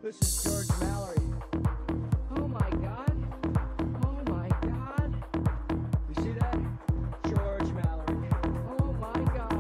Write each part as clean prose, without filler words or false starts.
This is George Mallory. Oh my God. Oh my God. You see that? George Mallory. Oh my God.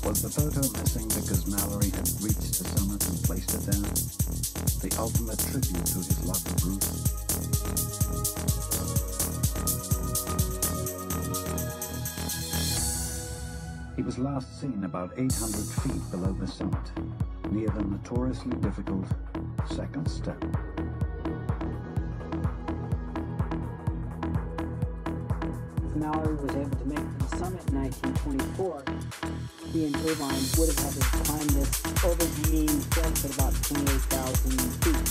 Was the photo missing because Mallory had reached the summit and placed it there? The ultimate tribute to his love of Bruce? He was last seen about 800 feet below the summit, near the notoriously difficult second step. If Mallory was able to make it to the summit in 1924, he and Irvine would have had to climb this overhanging cliff at about 28,000 feet.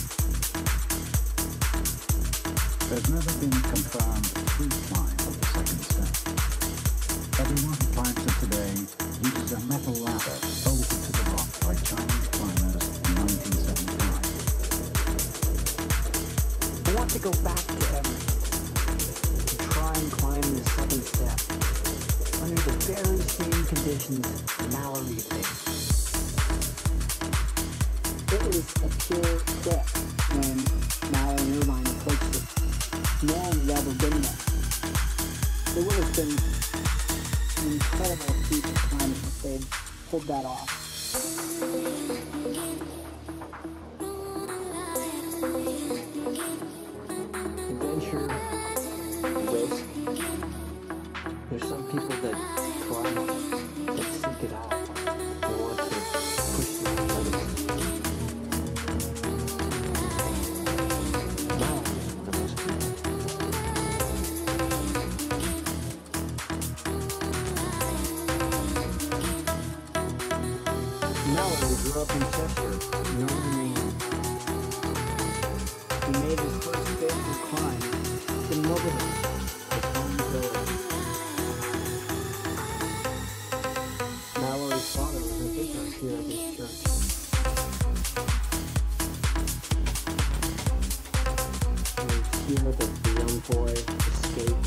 There's never been a confirmed free climb of the second step. Everyone who climbs it today uses a metal ladder bolted to the rock by Chinese climbers in 1975. I want to go back to Everest to try and climb the second step under the very same conditions Mallory faced. It was a pure trip when Mallory and Irvine approached it. No one had ever been there. It would have been an incredible feat of climbing if they'd pulled that off. Adventure, risk. There's some people that climb, that seek it out. They want to push the limits. Mallory is one of those people. Mallory grew up in Cheshire, northern England. He made his first physical climb in Mount his home village. Mallory's father was a vicar here at this church. It was here that the young boy escaped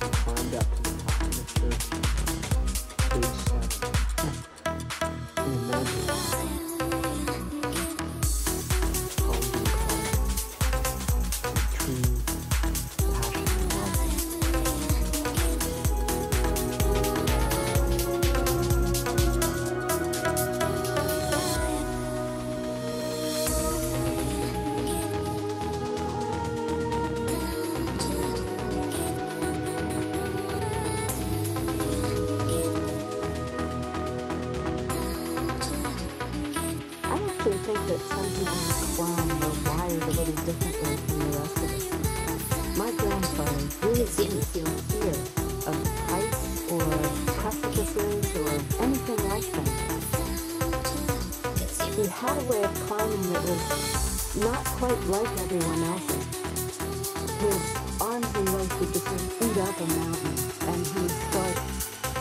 and climbed up to the top of the church, age 7. And imagine climbing, true passion and love. I actually think that some people climb are wired a little differently from the rest of us. My grandfather really didn't feel fear of heights or precipices or anything like that. He had a way of climbing that was not quite like everyone else's. His arms and legs would just eat up a mountain, and he would start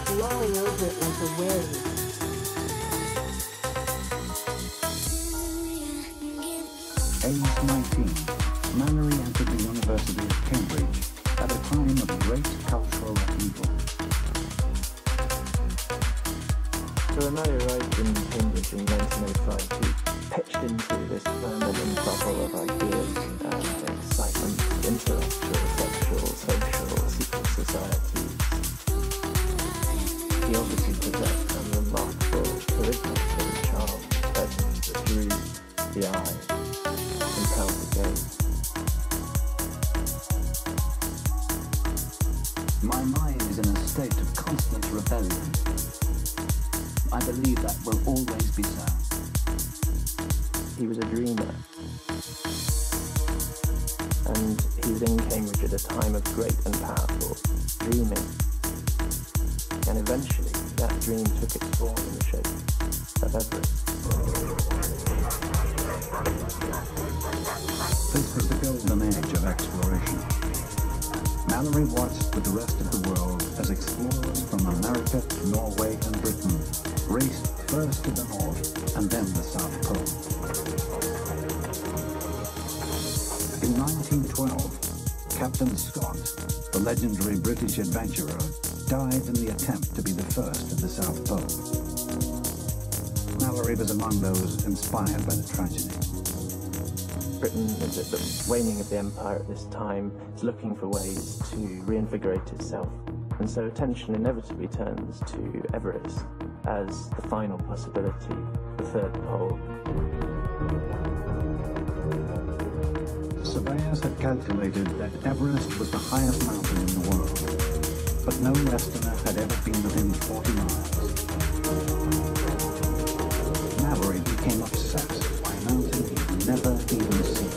flowing over it like a wave. Aged 19, Mallory entered the University of Cambridge at a time of great cultural upheaval. So when I arrived in Cambridge in 1905, we pitched into this permanent bubble of ideas, excitement, intellectual, sexual, social, secret societies. He obviously possessed a remarkable charisma and charm, presence that drew the eye, compelled the gaze. My mind is in a state of constant rebellion. I believe that will always be so. He was a dreamer, and he was in Cambridge at a time of great and powerful dreaming. And eventually, that dream took its form in the shape of Everest. This was the golden age of exploration. Mallory watched with the rest of the world as explorers from America, Norway, and Britain raced first to the North and then the South Pole. In 1912, Captain Scott, the legendary British adventurer, died in the attempt to be the first at the South Pole. Mallory was among those inspired by the tragedy. Britain is at the waning of the empire at this time, is looking for ways to reinvigorate itself, and so attention inevitably turns to Everest as the final possibility, the third pole. Surveyors had calculated that Everest was the highest mountain in the world, but no Westerner had ever been within 40 miles. Mallory became obsessed by a mountain he'd never even seen.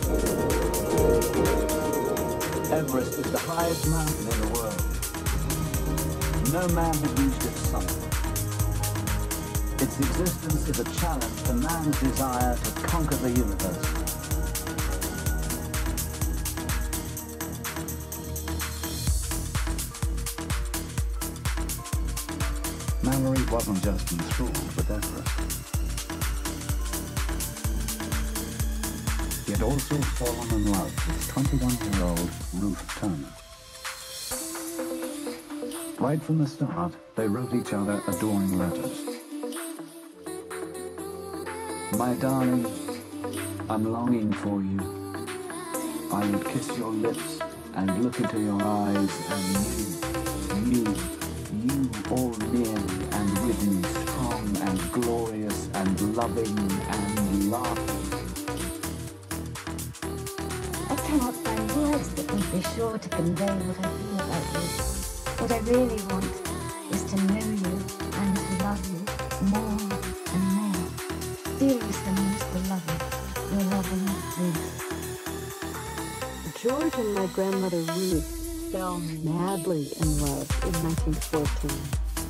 Everest is the highest mountain in the world. No man had reached its summit. Its existence is a challenge to man's desire to conquer the universe. Mallory wasn't just enthralled with Everest. He had also fallen in love with 21-year-old Ruth Turner. Right from the start, they wrote each other adoring letters. My darling, I'm longing for you. I would kiss your lips and look into your eyes, and you, all near and with me, strong and glorious and loving and laughing. I cannot find words that would be sure to convey what I feel about you. What I really want is to know you and to love you more and more. Dearest and most beloved, your loving Ruth. George and my grandmother Ruth fell madly in love in 1914.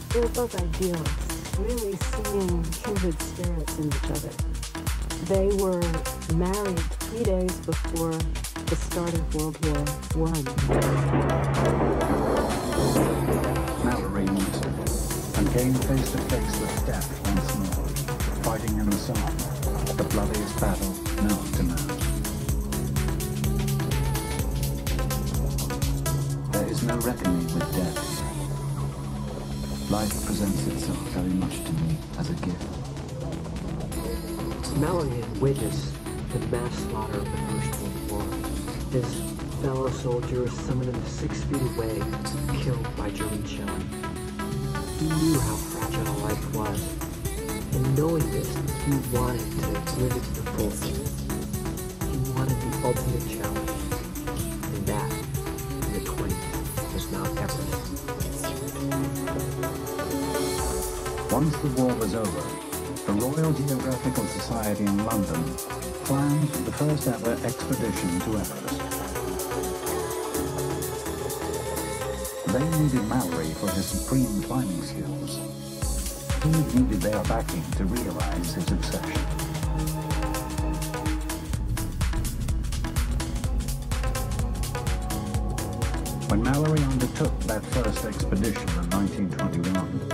They were both idealists, really seeing kindred spirits in each other. They were married 3 days before the start of World War I. Mallory met and came face to face with death once more, fighting in the Somme, the bloodiest battle known to man. There is no reckoning with death. Life presents itself very much to me as a gift. Mallory had witnessed the mass slaughter of the First World War. His fellow soldiers, some of them 6 feet away, killed by German shelling. He knew how fragile life was, and knowing this, he wanted to live it to the fullest. He wanted the ultimate challenge, and that, in the 20s, was Mount Everest. Once the war was over, the Royal Geographical Society in London planned the first ever expedition to Everest. They needed Mallory for his supreme climbing skills. He needed their backing to realize his obsession. When Mallory undertook that first expedition in 1921,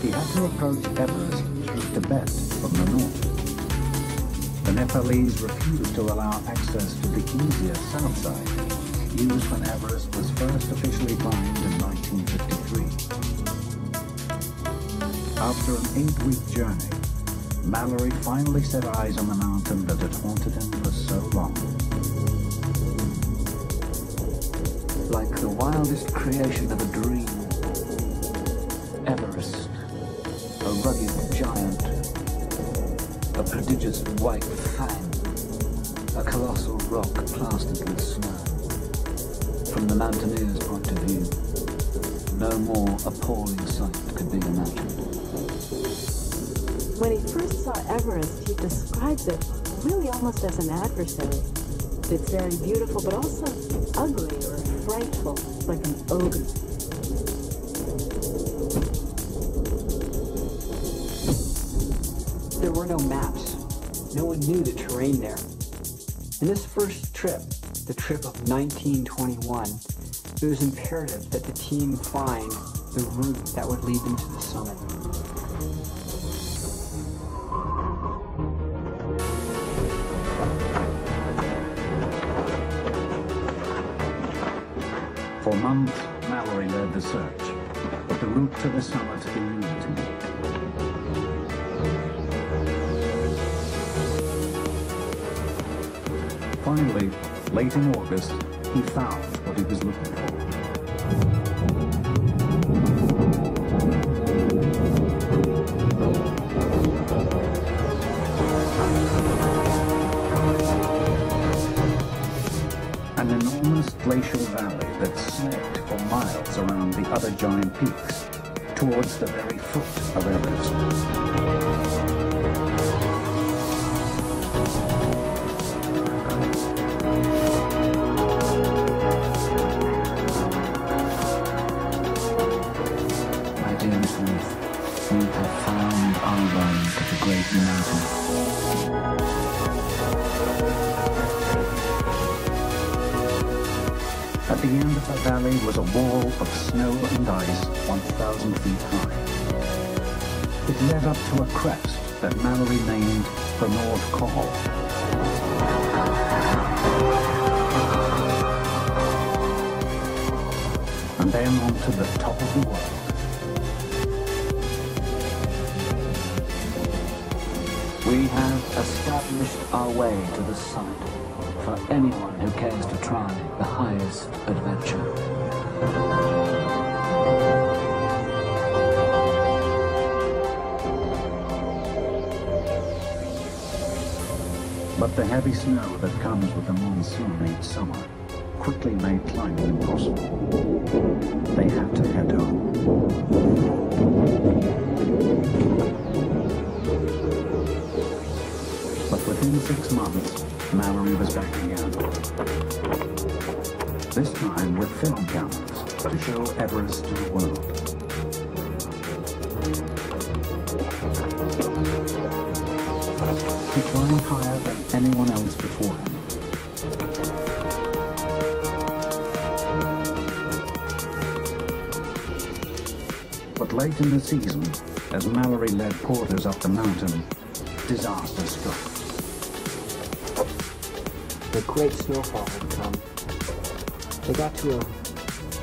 he had to approach Everest through Tibet from the north. The Nepalese refused to allow access to the easier south side, used when Everest was first officially climbed in 1953. After an 8-week journey, Mallory finally set eyes on the mountain that had haunted him for so long. Like the wildest creation of a dream, Everest, a rugged giant, a prodigious white fang, a colossal rock plastered with snow. From the mountaineer's point of view, no more appalling sight could be imagined. When he first saw Everest, he describes it really almost as an adversary. It's very beautiful, but also ugly or frightful, like an ogre. There were no maps. No one knew the terrain there. In this first trip, the trip of 1921, it was imperative that the team find the route that would lead them to the summit. For months, Mallory led the search, but the route to the summit eluded him. Finally, late in August, he found what he was looking for. An enormous glacial valley that snapped for miles around the other giant peaks, towards the very foot of Everest. We have found our way to the great mountain. At the end of the valley was a wall of snow and ice 1,000 feet high. led up to a crest that Mallory named the North Col. And then on to the top of the world. We have established our way to the summit for anyone who cares to try the highest adventure. But the heavy snow that comes with the monsoon each summer quickly made climbing impossible. They had to head home. But within 6 months, Mallory was back again. This time with film cameras to show Everest to the world. He climbed higher than anyone else before him. But late in the season, as Mallory led porters up the mountain, disaster struck. The great snowfall had come. They got to a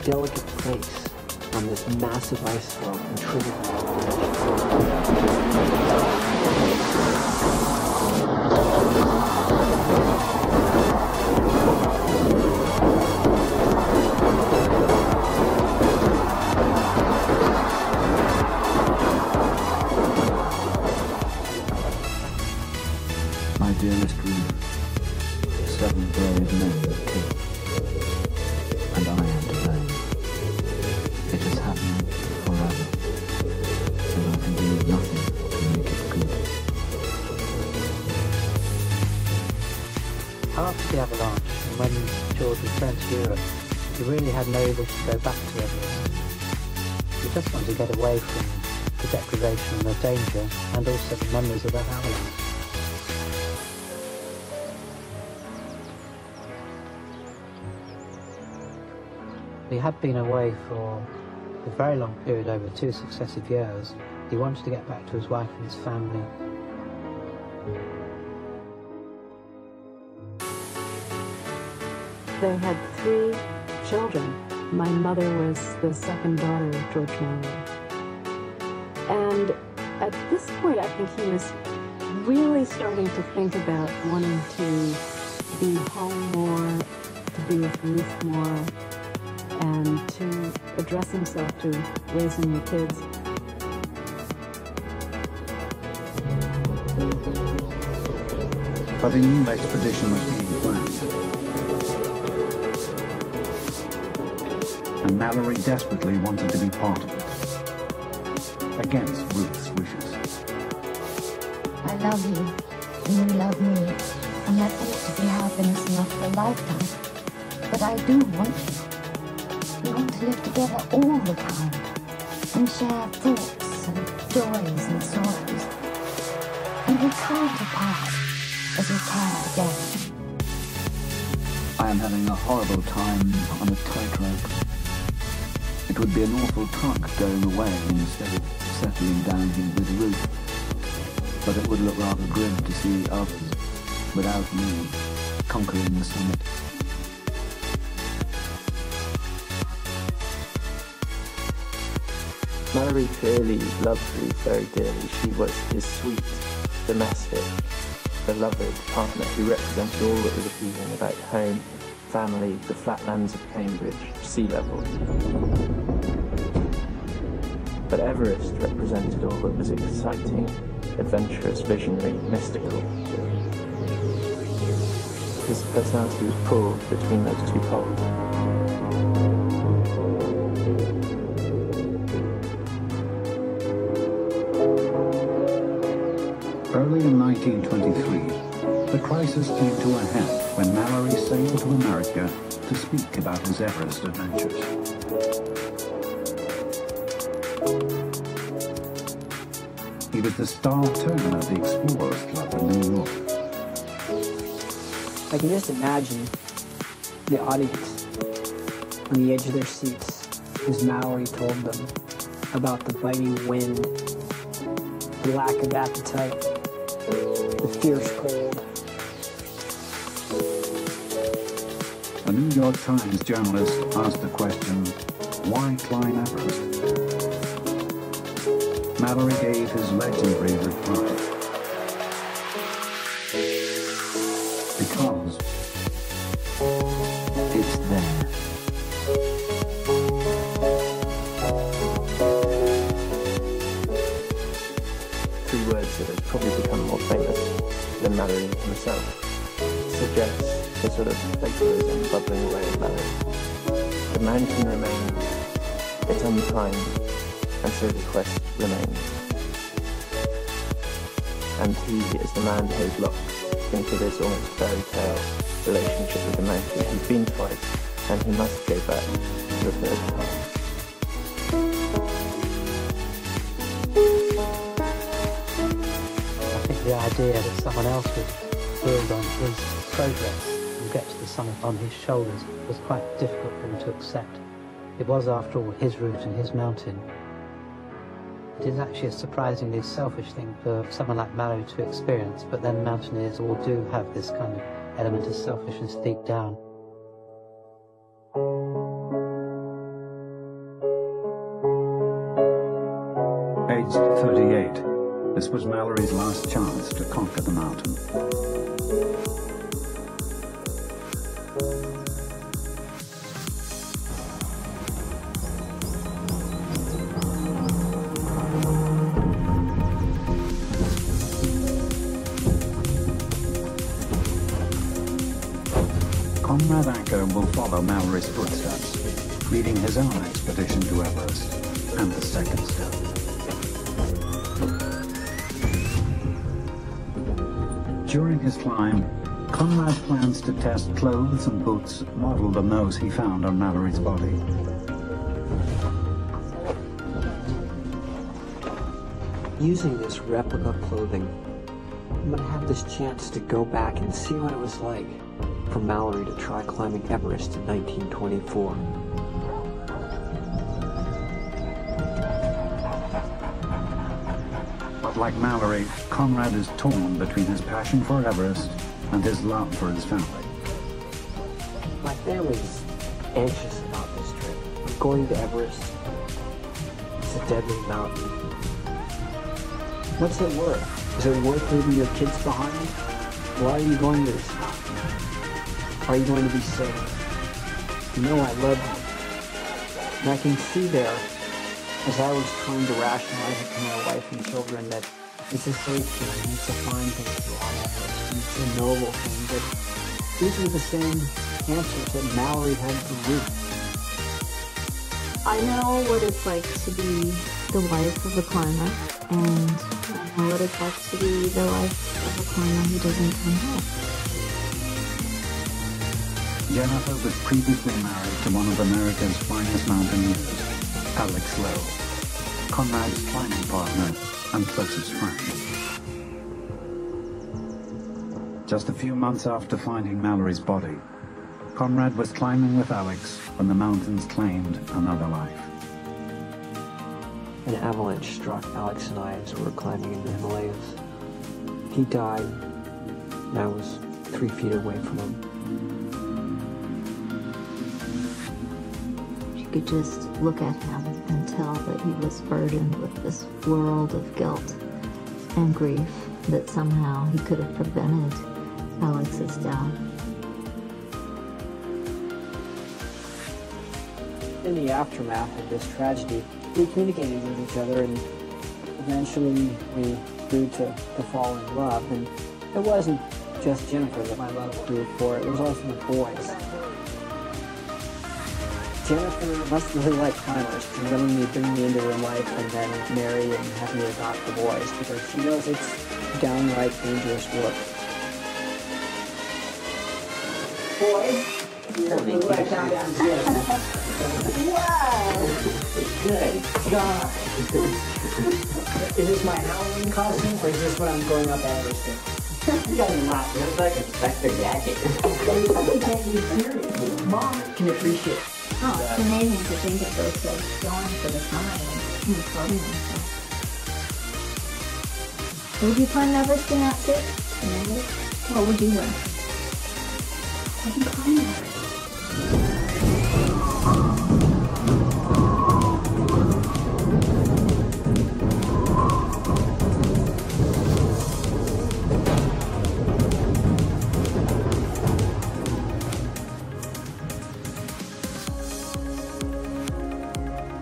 delicate place on this massive ice slope and triggered the My dearest reader, 7 brave men were killed, and I am to blame. It has happened forever, and I can do nothing to make it good. After the avalanche, and when George returned to Europe, he really had no wish to go back to Everest. He just wanted to get away from the deprivation and the danger, and also the memories of that avalanche. He had been away for a very long period, over 2 successive years. He wanted to get back to his wife and his family. They had 3 children. My mother was the second daughter of George Mallory. And at this point, I think he was really starting to think about wanting to be home more, to be with Ruth more, and to address himself to raising the kids. But a new expedition was being planned. And Mallory desperately wanted to be part of it, against Ruth's wishes. I love you, and you love me, and that ought to be happiness enough for a lifetime. But I do want you. We want to live together all the time, and share thoughts and joys and sorrows. And we can't apart as we can together. I am having a horrible time on a tightrope. It would be an awful tug going away instead of settling down here with Ruth. But it would look rather grim to see others, without me, conquering the summit. Mallory clearly loved Ruth very dearly. She was his sweet, domestic, beloved partner who represented all that was appealing about home, family, the flatlands of Cambridge, sea level. But Everest represented all that was exciting, adventurous, visionary, mystical. His personality was pulled between those 2 poles. Early in 1923, the crisis came to a head when Mallory sailed to America to speak about his Everest adventures. He was the star turner of the Explorers Club in New York. I can just imagine the audience on the edge of their seats as Mallory told them about the biting wind the lack of appetite, the fierce cold. A New York Times journalist asked the question, why climb Everest? Mallory gave his legendary reply. Because it's there. Three words that have probably become more famous than Mallory himself suggests the sort of fatalism bubbling away of Mallory. The mountain remains, it's unclimbed, and so the quest remains. And he is the man who is locked into this almost fairy tale relationship with the mountain. He's been twice, and he must go back the third time. I think the idea that someone else would build on his progress and get to the summit on his shoulders was quite difficult for him to accept. It was, after all, his route and his mountain. It is actually a surprisingly selfish thing for someone like Mallory to experience, but then mountaineers all do have this kind of element of selfishness deep down. Aged 38, this was Mallory's last chance to conquer the mountain. Conrad Anker will follow Mallory's footsteps, leading his own expedition to Everest and the second step. During his climb, Conrad plans to test clothes and boots modeled on those he found on Mallory's body. Using this replica clothing, I'm gonna have this chance to go back and see what it was like for Mallory to try climbing Everest in 1924. But like Mallory, Conrad is torn between his passion for Everest and his love for his family. My family's anxious about this trip. We're going to Everest. It's a deadly mountain. What's it worth? Is it worth leaving your kids behind? Why are you going to this mountain? Are you going to be safe? You know I love you. And I can see there, as I was trying to rationalize it to my wife and children, that it's a safe thing, and it's a fine thing to go on Everest, and it's a noble thing, but these are the same answers that Mallory had for Ruth. I know what it's like to be the wife of a climber, and I know what it's like to be the wife of a climber who doesn't come home. Jennifer was previously married to one of America's finest mountaineers, Alex Lowe, Conrad's climbing partner and closest friend. Just a few months after finding Mallory's body, Conrad was climbing with Alex when the mountains claimed another life. An avalanche struck Alex and I as we were climbing in the Himalayas. He died, and I was 3 feet away from him. You could just look at him and tell that he was burdened with this world of guilt and grief, that somehow he could have prevented Alex's death. In the aftermath of this tragedy, we communicated with each other, and eventually we grew to fall in love. And it wasn't just Jennifer that my love grew for, it was also the boys. Jennifer must really like climbers, and willingly bring me into her life and then marry and have me adopt the boys, because she knows it's downright dangerous work. Boys, wow! Good God! Is this my Halloween costume, or is this what I'm going up Everest in? You got me laughing. It's like a Spectre jacket. Mom can appreciate it. Oh, it's amazing to think of those kids going for the summit and clothing themselves. Would you climb Everest in that fit? No. What would you wear? I can climb Everest.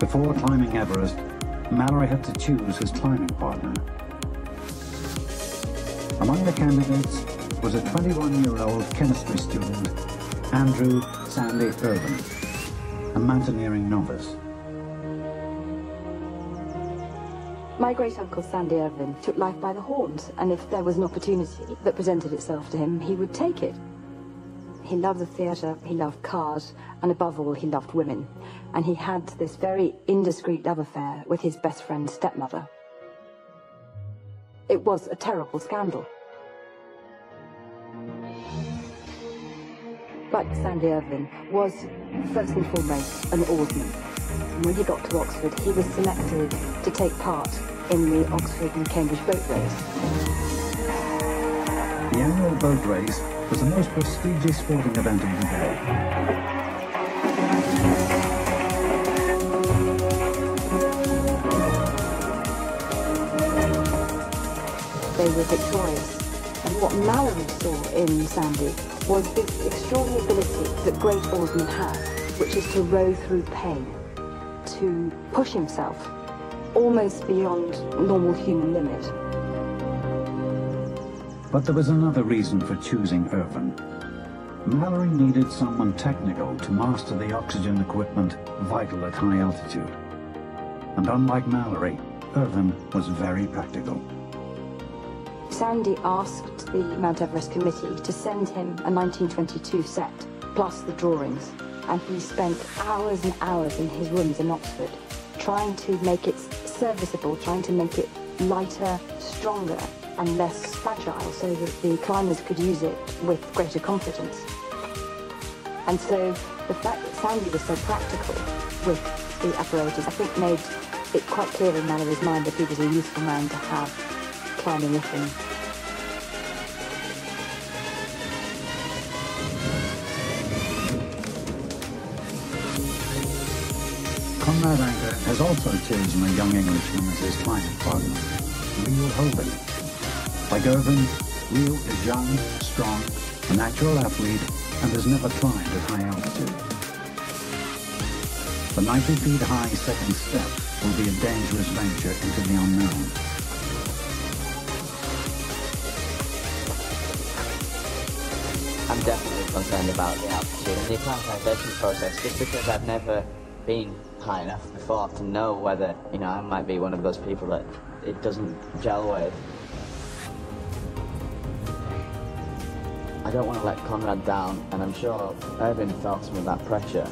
Before climbing Everest, Mallory had to choose his climbing partner. Among the candidates was a 21-year-old chemistry student, Andrew Sandy Irvin, a mountaineering novice. My great-uncle Sandy Irvin took life by the horns, and if there was an opportunity that presented itself to him, he would take it. He loved the theatre, he loved cars, and above all, he loved women. And he had this very indiscreet love affair with his best friend's stepmother. It was a terrible scandal. But Sandy Irvin was, first and foremost, an oarsman. And when he got to Oxford, he was selected to take part in the Oxford and Cambridge boat race. The annual boat race was the most prestigious sporting event of the day. They were victorious, and what Mallory saw in Sandy was this extraordinary ability that great oarsmen have, which is to row through pain, to push himself almost beyond normal human limit. But there was another reason for choosing Irvin. Mallory needed someone technical to master the oxygen equipment vital at high altitude. And unlike Mallory, Irvin was very practical. Sandy asked the Mount Everest committee to send him a 1922 set, plus the drawings, and he spent hours and hours in his rooms in Oxford, trying to make it serviceable, trying to make it lighter, stronger, and less fragile, so that the climbers could use it with greater confidence. And so the fact that Sandy was so practical with the apparatus, I think made it quite clear in Mallory's mind that he was a useful man to have climbing with him. Conrad Anker has also chosen a young Englishman as his climbing partner, Real Hogan. Like Irvin, Real is young, strong, a natural athlete, and has never climbed at high altitude. The 90 feet high second step will be a dangerous venture into the unknown. I'm definitely concerned about the altitude and the acclimatization process, just because I've never been high enough before to know whether, I might be one of those people that it doesn't gel with. I don't want to let Conrad down, and I'm sure Irvin felt some of that pressure.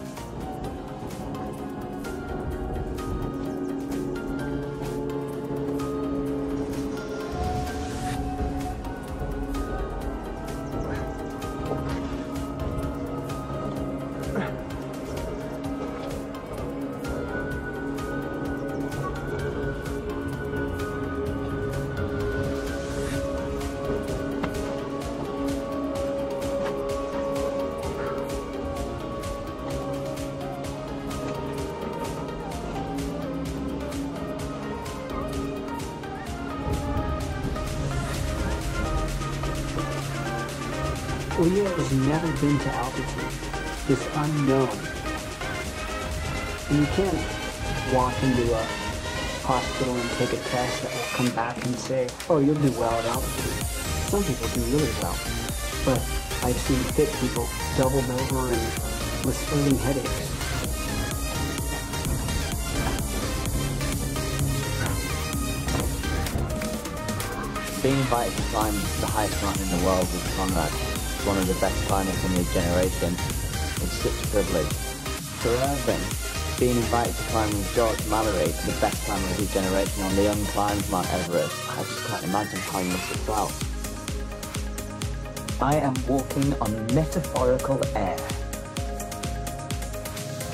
Leo has never been to altitude. It's unknown. And you can't walk into a hospital and take a test that will come back and say, oh, you'll do well at altitude. Some people do really well. But I've seen fit people doubled over and with splitting headaches. Being invited to climb the highest mountain in the world with Conrad, one of the best climbers in his generation, is such a privilege. For Irvin, being invited to climb with George Mallory, the best climber of his generation, on the unclimbed Mount Everest, I just can't imagine how he must have felt. I am walking on metaphorical air.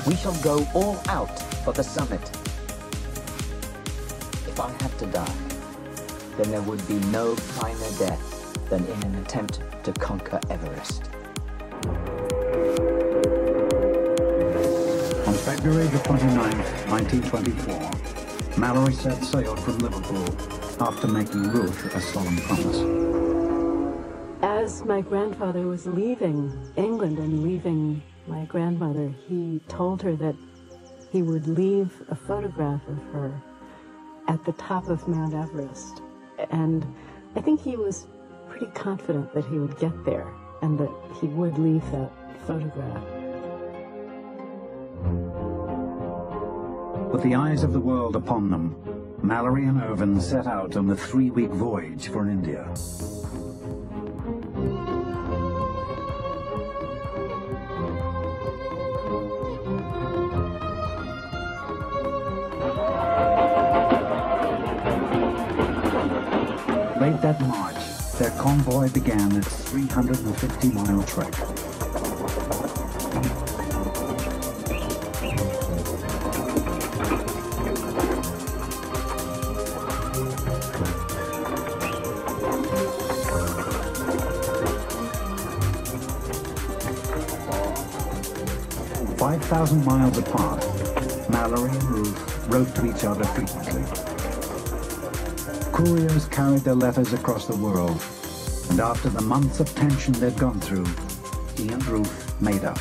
We shall go all out for the summit. If I have to die, then there would be no finer death than in an attempt to conquer Everest. On February the 29th, 1924, Mallory set sail from Liverpool after making Ruth a solemn promise. As my grandfather was leaving England and leaving my grandmother, he told her that he would leave a photograph of her at the top of Mount Everest. And I think he was pretty confident that he would get there and that he would leave that photograph. With the eyes of the world upon them, Mallory and Irvine set out on the 3-week voyage for India. Late that March, their convoy began its 350-mile trek. "5,000 miles apart, Mallory and Ruth wrote to each other frequently. Couriers carried their letters across the world, and after the months of tension they'd gone through, he and Ruth made up.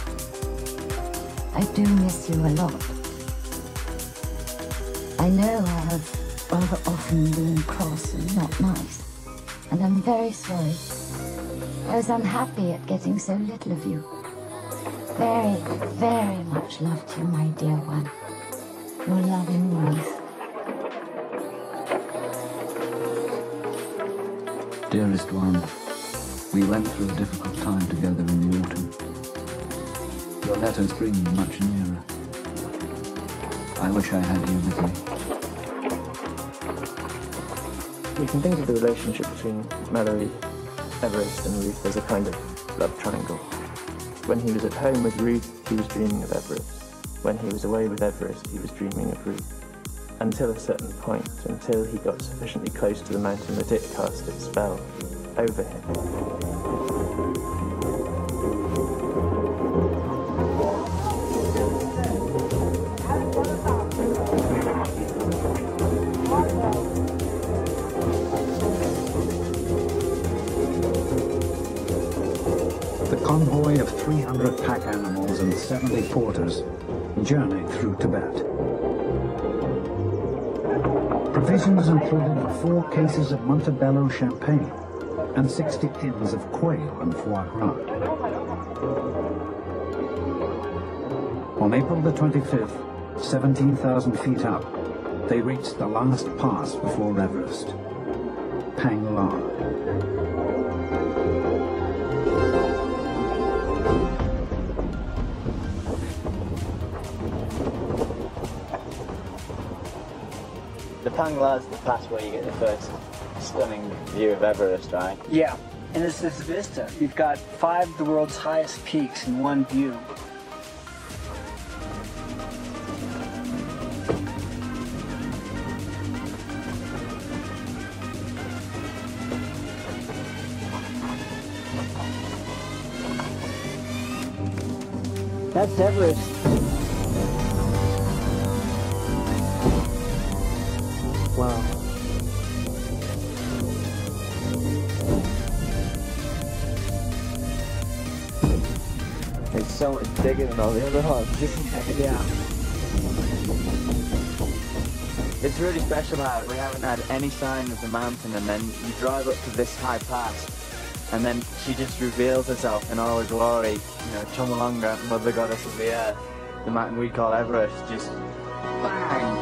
I do miss you a lot. I know I have rather often been cross and not nice, and I'm very sorry. I was unhappy at getting so little of you. Very, very much love to you, my dear one. Your loving Ruth. Dearest one, we went through a difficult time together in the autumn. Your letters bring me much nearer. I wish I had you with me. You can think of the relationship between Mallory, Everest and Ruth as a kind of love triangle. When he was at home with Ruth, he was dreaming of Everest. When he was away with Everest, he was dreaming of Ruth. Until a certain point, until he got sufficiently close to the mountain that it cast its spell over him. The convoy of 300 pack animals and 70 porters journeyed through Tibet. Provisions included 4 cases of Montebello champagne and 60 tins of quail and foie gras. On April the 25th, 17,000 feet up, they reached the last pass before Everest, Panglar. The Panglar is the pass where you get the first stunning view of Everest, right? Yeah, and it's this vista. You've got 5 of the world's highest peaks in one view. That's Everest. Wow. It's so much bigger than all the other ones, isn't it? Yeah. It's really special how we haven't had any sign of the mountain, and then you drive up to this high pass, and then she just reveals herself in all her glory. You know, Chomolungma, Mother Goddess of the Earth, the mountain we call Everest, just bang!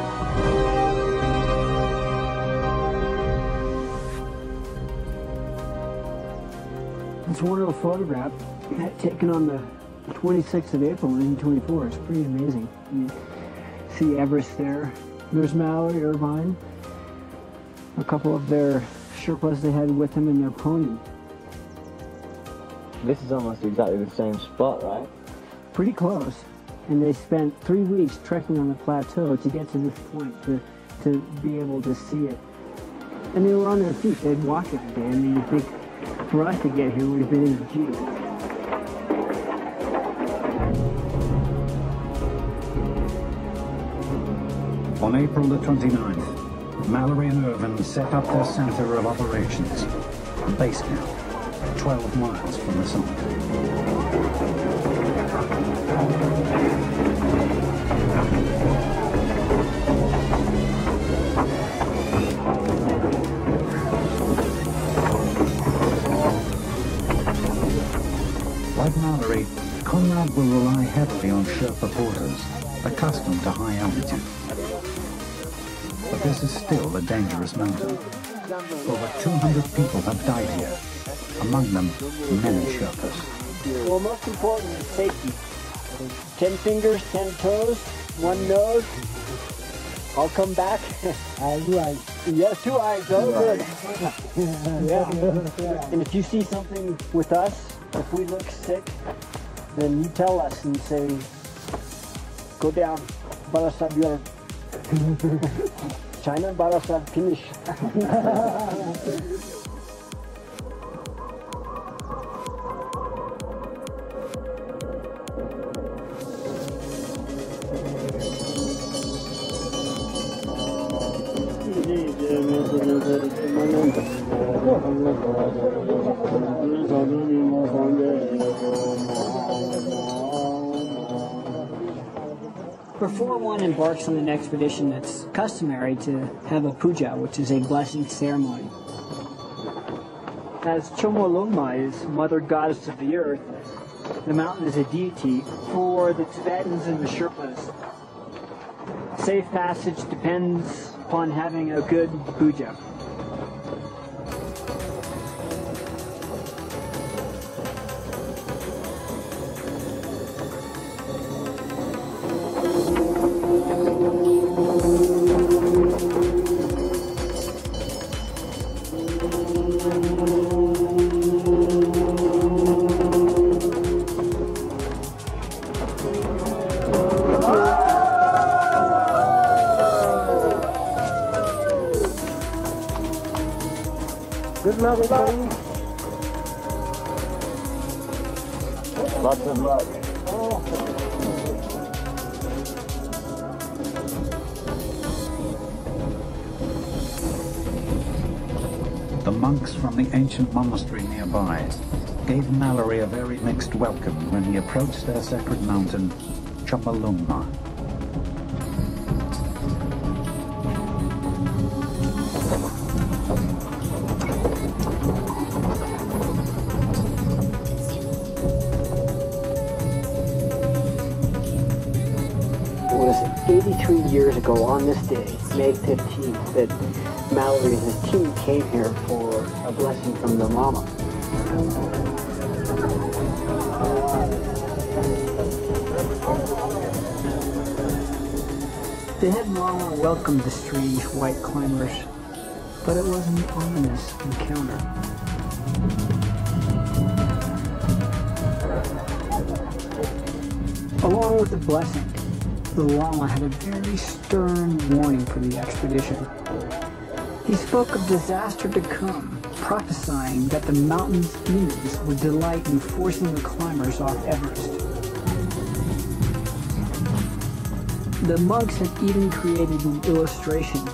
It's one little photograph taken on the 26th of April, 1924. It's pretty amazing. You see Everest there. There's Mallory, Irvine, a couple of their Sherpas they had with them in their pony. This is almost exactly the same spot, right? Pretty close. And they spent 3 weeks trekking on the plateau to get to this point, to be able to see it. And they were on their feet. They'd walk every day. I mean, you think for us to get here, we'd have been in a Jeep. On April the 29th, Mallory and Irvin set up their center of operations, base camp, 12 miles from the summit. Like Mallory, Conrad will rely heavily on Sherpa porters, accustomed to high altitude. But this is still a dangerous mountain. Over 200 people have died here, among them many Sherpas. Well, most important is safety. 10 fingers, 10 toes, 1 nose. I'll come back. 2 eyes. Yes, 2 eyes. Oh, good. Yeah. And if you see something with us, if we look sick, then you tell us and say, go down. Barasab your China, Barasab finish. Before one embarks on an expedition, it's customary to have a puja, which is a blessing ceremony. As Chomolungma is mother goddess of the earth, the mountain is a deity for the Tibetans and the Sherpas. Safe passage depends upon having a good puja. Good luck, everybody. Lots of luck. The monks from the ancient monastery nearby gave Mallory a very mixed welcome when he approached their sacred mountain, Chomolungma. It was 83 years ago on this day, May 15th, that Mallory and his team came here for a blessing from the Lama. The head Lama welcomed the strange white climbers, but it was an ominous encounter. Along with the blessing, the Lama had a very stern warning for the expedition. He spoke of disaster to come, prophesying that the mountain's demons would delight in forcing the climbers off Everest. The monks had even created an illustration,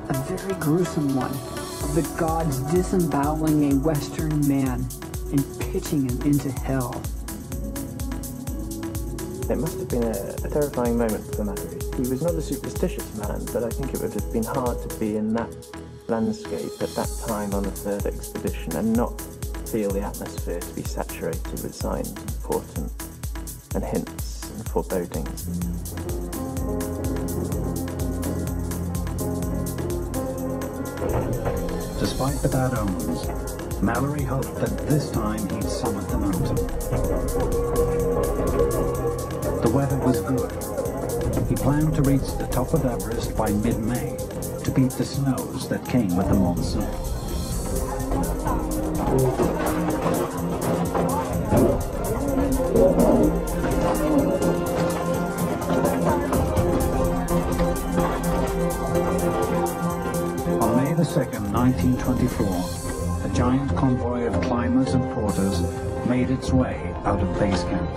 a very gruesome one, of the gods disemboweling a Western man and pitching him into hell. It must have been a terrifying moment for Mallory. He was not a superstitious man, but I think it would have been hard to be in that landscape at that time on a third expedition and not feel the atmosphere to be saturated with signs and portent and hints and forebodings. Despite the bad omens, Mallory hoped that this time he'd summit the mountain. The weather was good. He planned to reach the top of Everest by mid-May to beat the snows that came with the monsoon. On May the 2nd, 1924, a giant convoy of climbers and porters made its way out of base camp.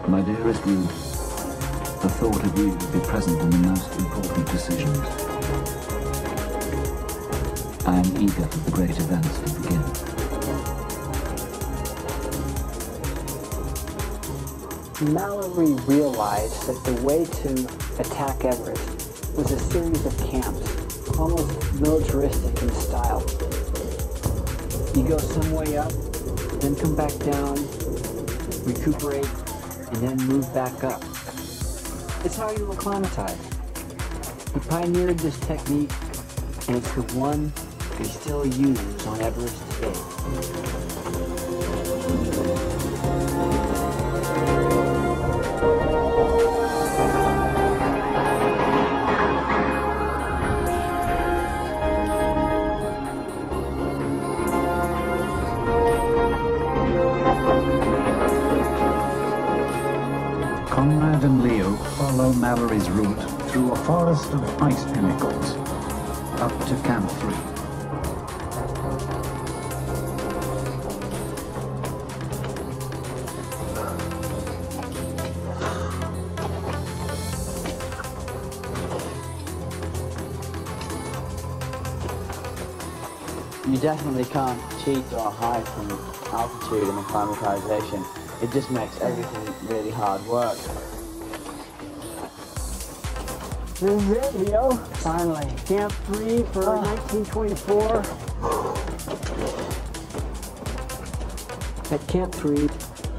My dearest Ruth, the thought of you will be present in the most important decisions. I am eager for the great events to begin. Mallory realized that the way to attack Everest was a series of camps, almost militaristic in style. You go some way up, then come back down, recuperate, and then move back up. It's how you acclimatize. He pioneered this technique, and it's the one they still use on Everest today. Conrad and Leo follow Mallory's route through a forest of ice pinnacles up to Camp 3. You definitely can't cheat or hide from altitude and acclimatization. It just makes everything really hard work. This is it, Leo. Finally. Camp 3 for 1924. At Camp 3,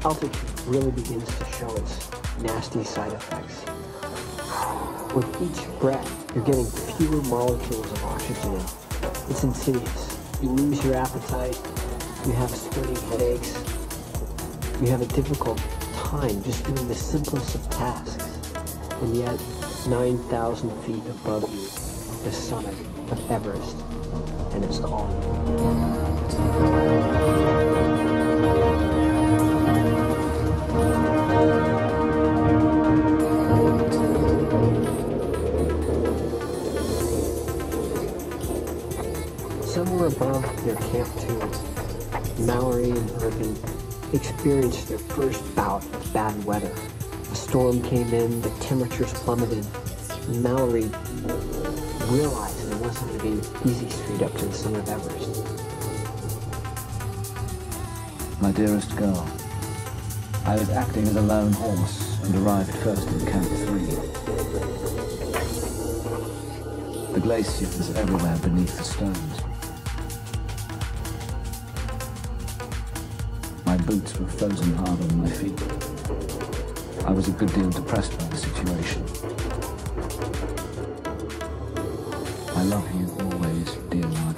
altitude really begins to show its nasty side effects. With each breath, you're getting fewer molecules of oxygen in. It's insidious. You lose your appetite, you have splitting headaches, you have a difficult time just doing the simplest of tasks. And yet, 9,000 feet above you, the summit of Everest, and it's calling. Somewhere above their Camp 2, Mallory and Irvin experienced their first bout of bad weather. A storm came in, the temperatures plummeted, and Mallory realized that it wasn't going to be easy street up to the summit of Everest. My dearest girl, I was acting as a lone horse and arrived first in Camp 3. The glacier was everywhere beneath the stones. My boots were frozen hard on my feet. I was a good deal depressed by the situation. I love you always, dear one.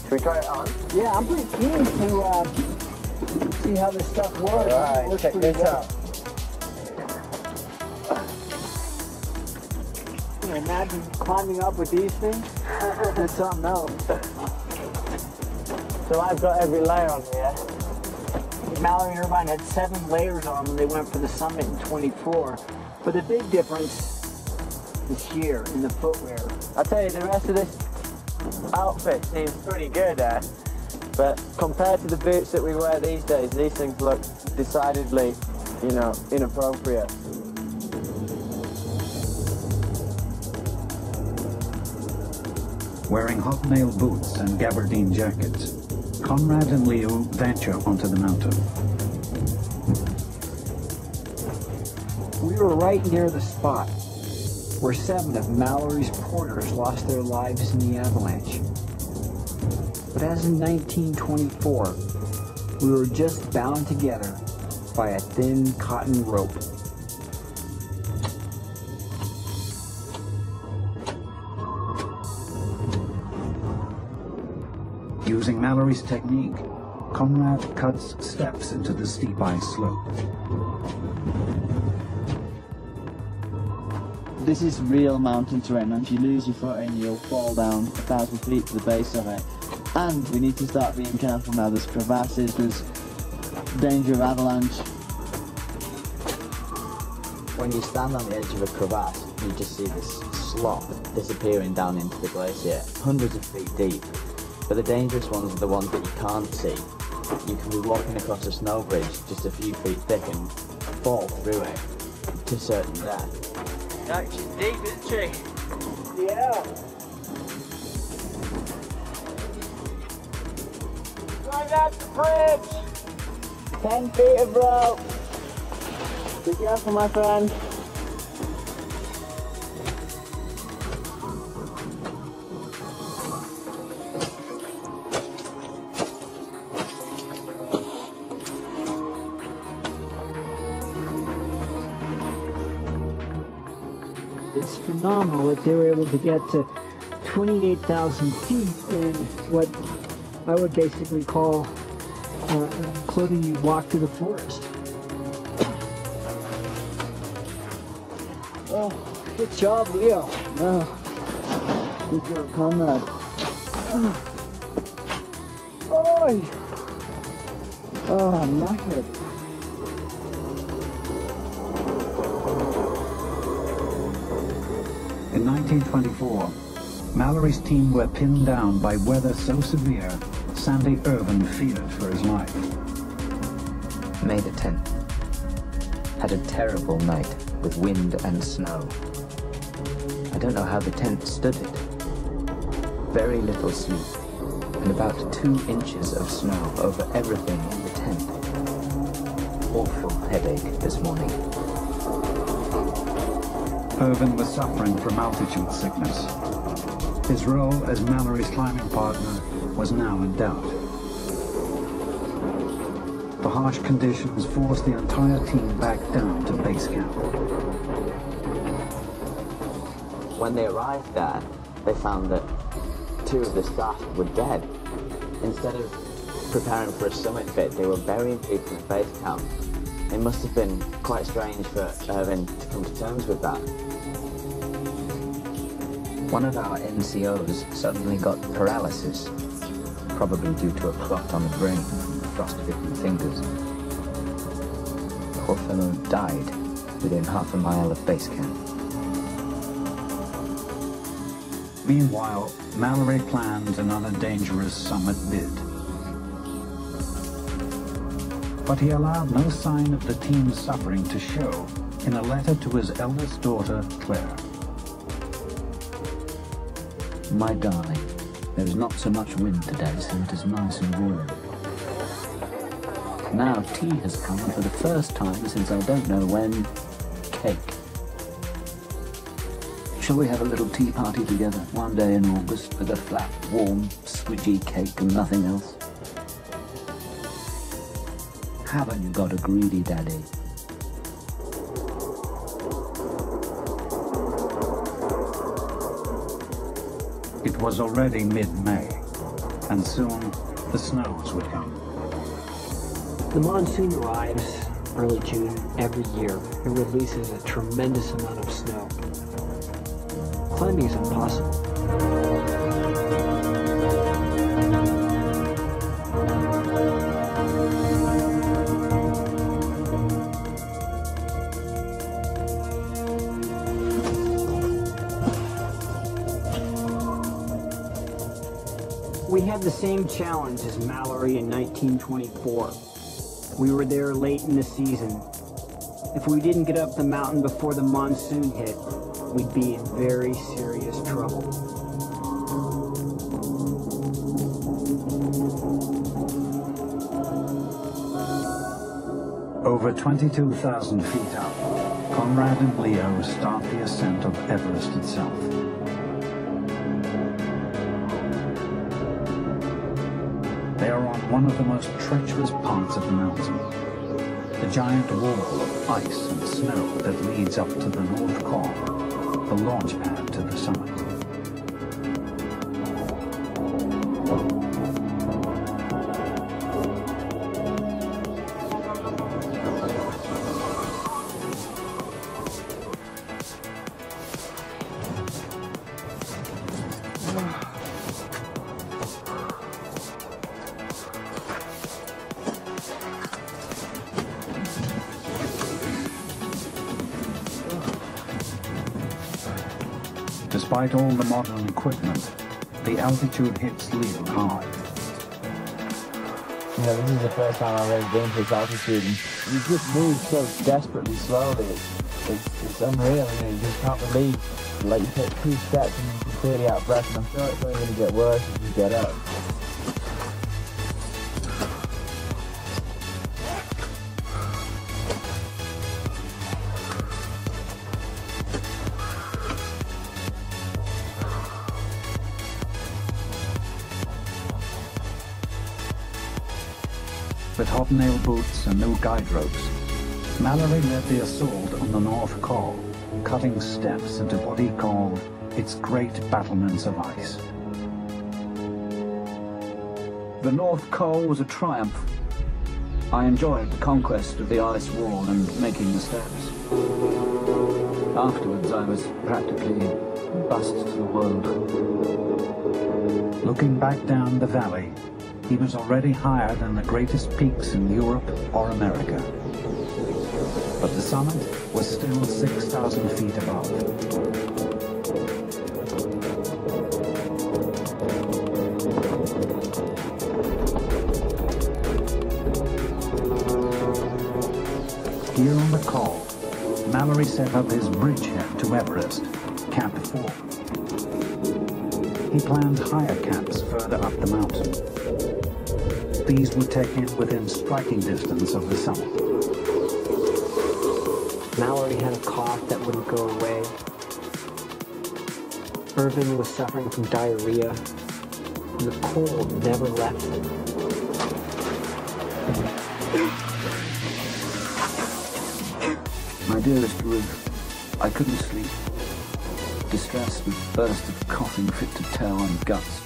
Should we try it on? Yeah, I'm pretty keen to see how this stuff works. Alright, Works check pretty this well. out. Can you imagine climbing up with these things? That's something else. So I've got every layer on here. Mallory and Irvine had 7 layers on when they went for the summit in 24. But the big difference is here in the footwear. I'll tell you, the rest of this outfit seems pretty good, but compared to the boots that we wear these days, these things look decidedly, inappropriate. Wearing hobnail boots and gabardine jackets, Conrad and Leo venture onto the mountain. We were right near the spot where 7 of Mallory's porters lost their lives in the avalanche. But as in 1924, we were just bound together by a thin cotton rope. Using Mallory's technique, Conrad cuts steps into the steep ice slope. This is real mountain terrain, and if you lose your footing, you'll fall down 1,000 feet to the base of it. And we need to start being careful now. There's crevasses, there's danger of avalanche. When you stand on the edge of a crevasse, you just see this slop disappearing down into the glacier, hundreds of feet deep. But the dangerous ones are the ones that you can't see. You can be walking across a snow bridge just a few feet thick and fall through it to certain death. That's deep, isn't she? Yeah. Climb that bridge! 10 feet of rope. Be careful, my friend. It's phenomenal that they were able to get to 28,000 feet in what I would basically call including you walk through the forest. Oh, good job, Leo. Oh, good job, Conrad. Oh, I'm knackered. In 1924, Mallory's team were pinned down by weather so severe, Sandy Irvin feared for his life. May the 10th. Had a terrible night with wind and snow. I don't know how the tent stood it. Very little sleep, and about 2 inches of snow over everything in the tent. Awful headache this morning. Irvin was suffering from altitude sickness. His role as Mallory's climbing partner was now in doubt. The harsh conditions forced the entire team back down to base camp. When they arrived there, they found that 2 of the staff were dead. Instead of preparing for a summit fit, they were burying people at base camp. It must have been quite strange for Irvin to come to terms with that. One of our NCOs suddenly got paralysis, probably due to a clot on the brain from frostbitten fingers. The poor fellow died within half a mile of base camp. Meanwhile, Mallory planned another dangerous summit bid. But he allowed no sign of the team's suffering to show in a letter to his eldest daughter, Claire. My darling, there is not so much wind today, so it is nice and warm. Now tea has come, and for the first time since I don't know when, cake. Shall we have a little tea party together one day in August with a flat, warm, squidgy cake and nothing else? Haven't you got a greedy daddy? It was already mid-May, and soon the snows would come. The monsoon arrives early June every year. It releases a tremendous amount of snow. Climbing is impossible. We had the same challenge as Mallory in 1924. We were there late in the season. If we didn't get up the mountain before the monsoon hit, we'd be in very serious trouble. Over 22,000 feet up, Conrad and Leo start the ascent of Everest itself. They are on one of the most treacherous parts of the mountain, the giant wall of ice and snow that leads up to the North Col, the launch pad to the summit. Despite all the modern equipment, the altitude hits Leo hard. You know, this is the first time I've ever been to this altitude, and you just move so desperately slowly. It's unreal, you know, you just can't believe, like, you take 2 steps and you're completely out of breath, and I'm sure it's only going to get worse as you get up. With hobnail boots and no guide ropes, Mallory led the assault on the North Col, cutting steps into what he called its great battlements of ice. The North Col was a triumph. I enjoyed the conquest of the ice wall and making the steps. Afterwards, I was practically bust to the world. Looking back down the valley, he was already higher than the greatest peaks in Europe or America. But the summit was still 6,000 feet above. Here on the Col, Mallory set up his bridgehead to Everest, Camp 4. He planned higher camps further up the mountain. These would take him within striking distance of the summit. Mallory had a cough that wouldn't go away. Irvin was suffering from diarrhea, and the cold never left him. My dearest Ruth, I couldn't sleep. Distressed with bursts of coughing fit to tear on guts.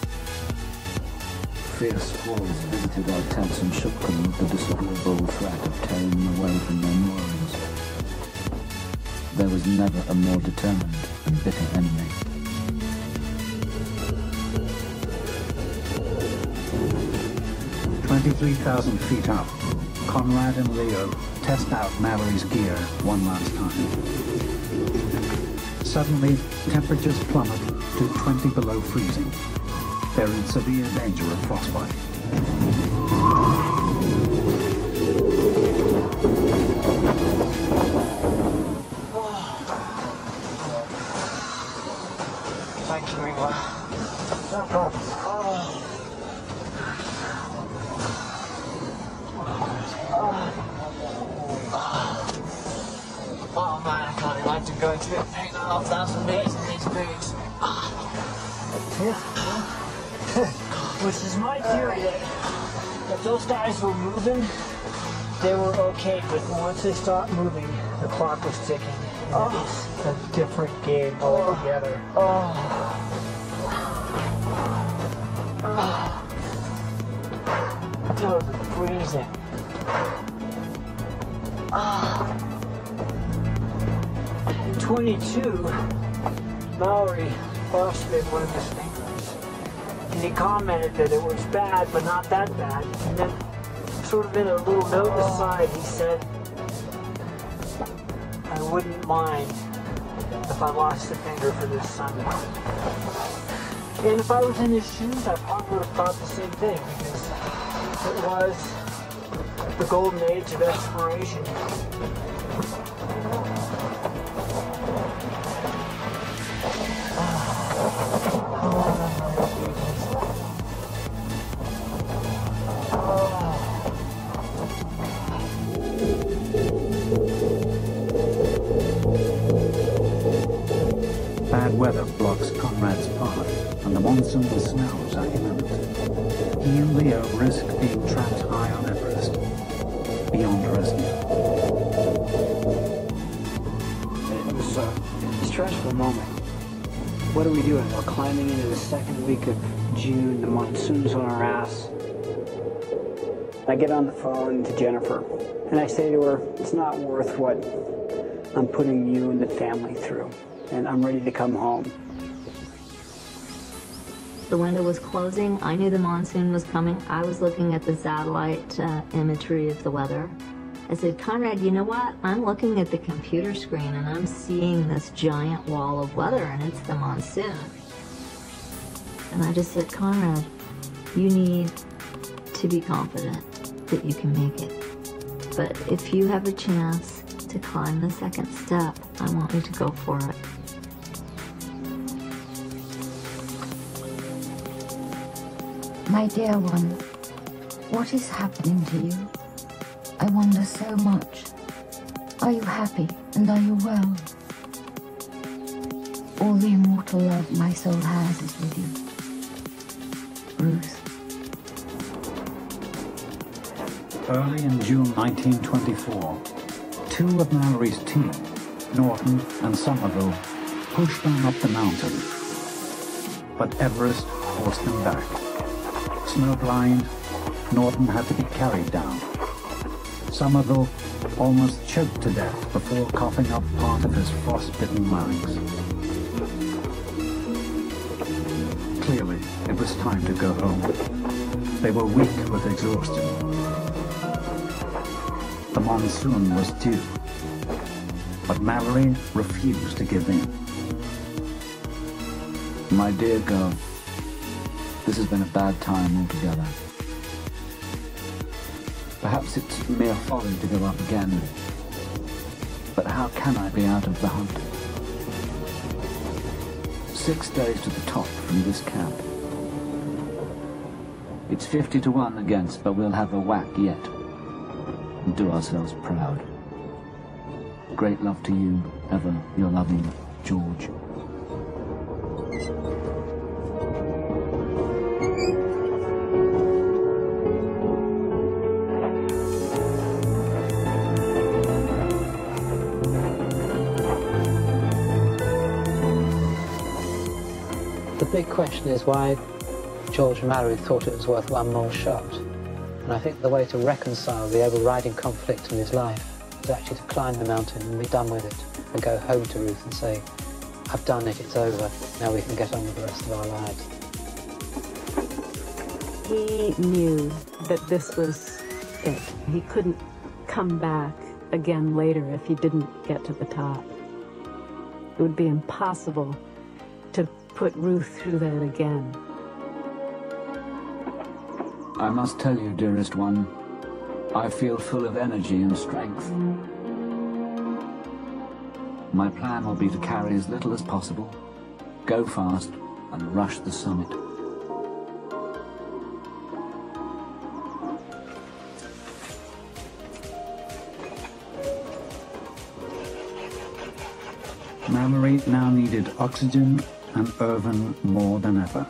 Fierce squalls visited our tents and shook them with the disagreeable threat of tearing them away from their moorings. There was never a more determined and bitter enemy. "23,000 feet up, Conrad and Leo test out Mallory's gear one last time. Suddenly, temperatures plummet to 20 below freezing. They're in severe danger of frostbite. Thank you, Ingvar. No problem. Oh man, I can't imagine going through 8,500 meters in these boots. Which is my theory that if those guys were moving, they were okay, but once they stopped moving, the clock was ticking. And it was a different game altogether. That was freezing. In 22, Mallory frostbit one of his fingers. And he commented that it was bad, but not that bad. And then, sort of in a little note aside, he said, I wouldn't mind if I lost a finger for this summit. And if I was in his shoes, I probably would have thought the same thing, because it was the golden age of exploration. Bad weather blocks Conrad's path, and the monsoon with snows are imminent. He and Leo risk being trapped high on Everest, beyond rescue. It was a stressful moment. What are we doing? We're climbing into the second week of June, the monsoon's on our ass. I get on the phone to Jennifer, and I say to her, it's not worth what I'm putting you and the family through, and I'm ready to come home. The window was closing. I knew the monsoon was coming. I was looking at the satellite imagery of the weather. I said, Conrad, you know what? I'm looking at the computer screen and I'm seeing this giant wall of weather and it's the monsoon. And I just said, Conrad, you need to be confident that you can make it. But if you have a chance to climb the second step, I want you to go for it. My dear one, what is happening to you? I wonder so much. Are you happy and are you well? All the immortal love my soul has is with you. Ruth. Early in June 1924, two of Mallory's team, Norton and Somerville, pushed on up the mountain. But Everest forced them back. Snowblind, Norton had to be carried down. Somerville almost choked to death before coughing up part of his frostbitten larynx. Clearly, it was time to go home. They were weak with exhaustion. The monsoon was due, but Mallory refused to give in. My dear girl, this has been a bad time altogether. Perhaps it's mere folly to go up again, but how can I be out of the hunt? 6 days to the top from this camp. It's 50 to 1 against, but we'll have a whack yet. And do ourselves proud. Great love to you, ever your loving George. The big question is why George and Mallory thought it was worth one more shot. And I think the way to reconcile the overriding conflict in his life is actually to climb the mountain and be done with it and go home to Ruth and say, I've done it, it's over, now we can get on with the rest of our lives. He knew that this was it. He couldn't come back again later if he didn't get to the top. It would be impossible to put Ruth through that again. I must tell you, dearest one, I feel full of energy and strength. My plan will be to carry as little as possible, go fast, and rush the summit. Mallory now needed oxygen and Irvin more than ever.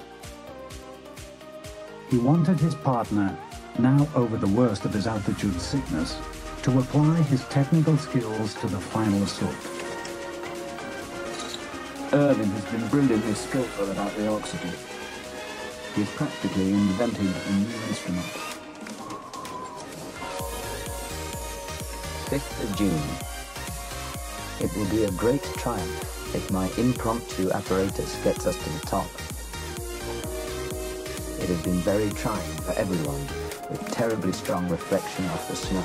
He wanted his partner, now over the worst of his altitude sickness, to apply his technical skills to the final assault. Irvin has been brilliantly skillful about the oxygen. He's practically invented a new instrument. 5th of June. It will be a great triumph if my impromptu apparatus gets us to the top. It has been very trying for everyone, with terribly strong reflection off the snow.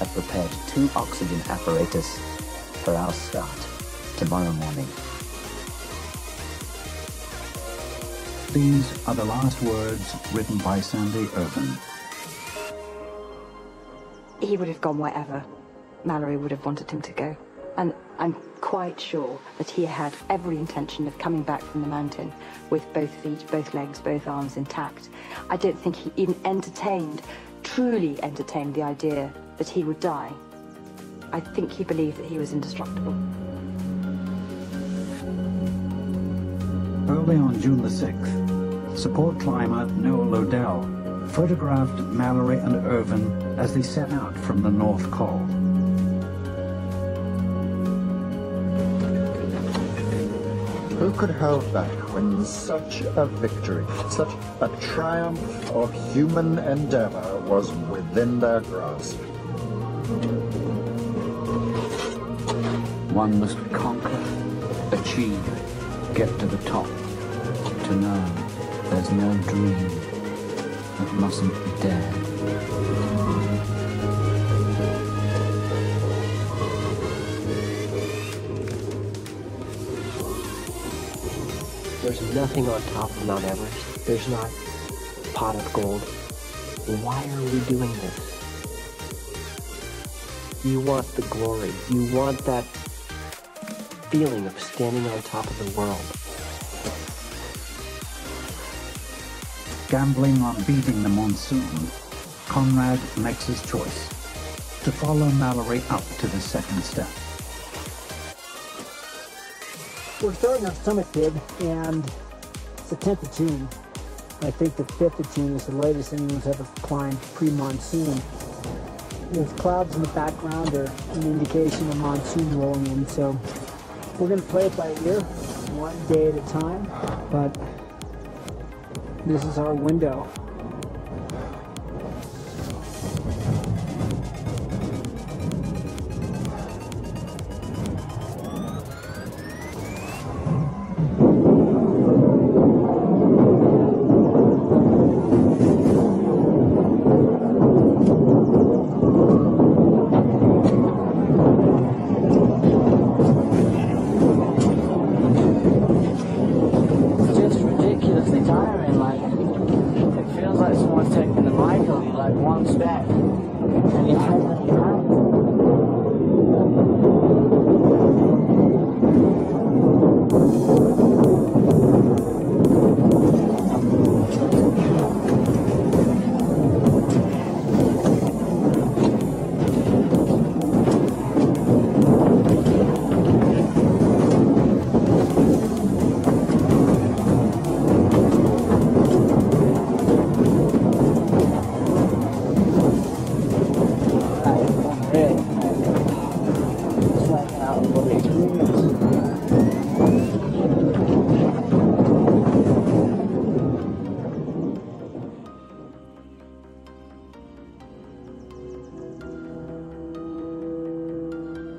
I've prepared 2 oxygen apparatus for our start tomorrow morning. These are the last words written by Sandy Irvin. He would have gone wherever Mallory would have wanted him to go. And I'm quite sure that he had every intention of coming back from the mountain with both feet, both legs, both arms intact. I don't think he even truly entertained the idea that he would die. I think he believed that he was indestructible. Early on June the 6th, support climber Noel Odell photographed Mallory and Irvin as they set out from the North Col. Who could hold back when such a victory, such a triumph of human endeavor was within their grasp? One must conquer, achieve, get to the top, to know there's no dream that mustn't be dared. There's nothing on top of Mount Everest. There's not a pot of gold. Why are we doing this? You want the glory. You want that feeling of standing on top of the world. Gambling on beating the monsoon, Conrad makes his choice to follow Mallory up to the second step. We're starting our summit bid, and it's the 10th of June. I think the 5th of June is the latest anyone's ever climbed pre-monsoon. There's clouds in the background are an indication of monsoon rolling in, so we're going to play it by ear, one day at a time, but this is our window.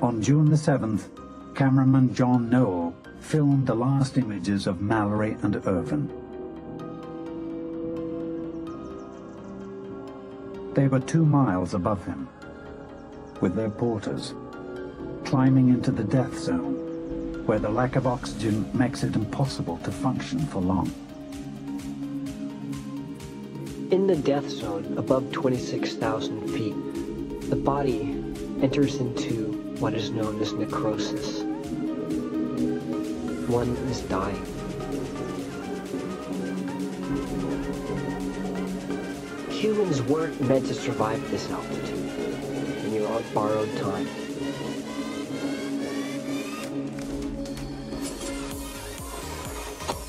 On June the 7th, cameraman John Noel filmed the last images of Mallory and Irvin. They were 2 miles above him, with their porters, climbing into the death zone, where the lack of oxygen makes it impossible to function for long. In the death zone, above 26,000 feet, the body enters into what is known as necrosis. One is dying. Humans weren't meant to survive this altitude, and you're on borrowed time.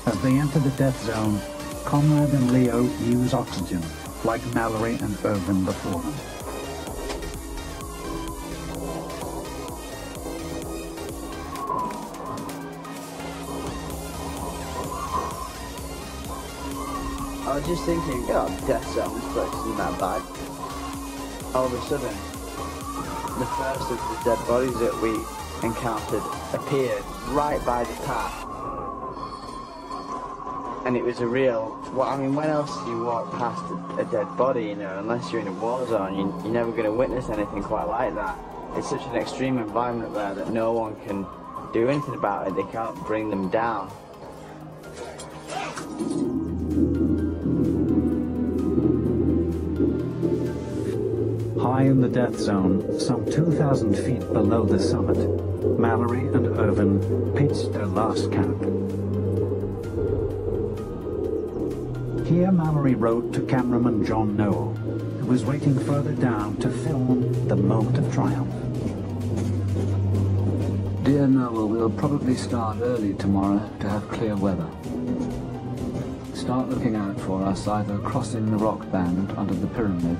As they enter the death zone, Conrad and Leo use oxygen, like Mallory and Irvin before them. I was just thinking, death zone, this place isn't that bad. All of a sudden, the first of the dead bodies that we encountered appeared right by the path. And it was a real, well, I mean, when else do you walk past a dead body, you know, unless you're in a war zone, you're never going to witness anything quite like that. It's such an extreme environment there that no one can do anything about it. They can't bring them down. High in the death zone, some 2,000 feet below the summit, Mallory and Irvin pitched their last camp. Here Mallory wrote to cameraman John Noel, who was waiting further down to film the moment of triumph. Dear Noel, we'll probably start early tomorrow to have clear weather. Start looking out for us either crossing the rock band under the pyramid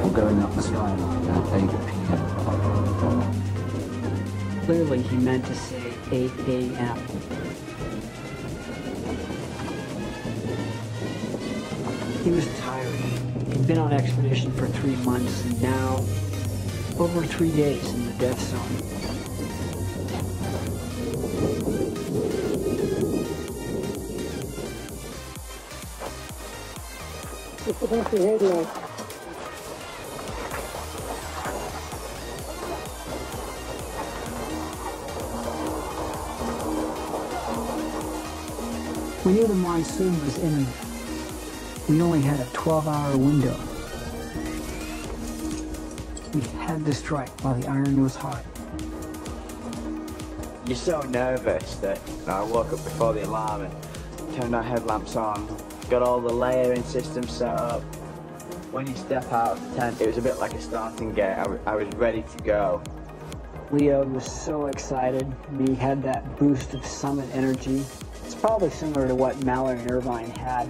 or going up the skyline at 8 p.m. Clearly he meant to say 8 a.m. He was tired. He'd been on expedition for 3 months and now over 3 days in the death zone. It's about the headlight. We knew the monsoon was imminent. We only had a 12-hour window. We had to strike while the iron was hot. You're so nervous that I woke up before the alarm and turned our headlamps on, got all the layering systems set up. When you step out of the tent, it was a bit like a starting gate. I was ready to go. Leo was so excited. We had that boost of summit energy. It's probably similar to what Mallory and Irvine had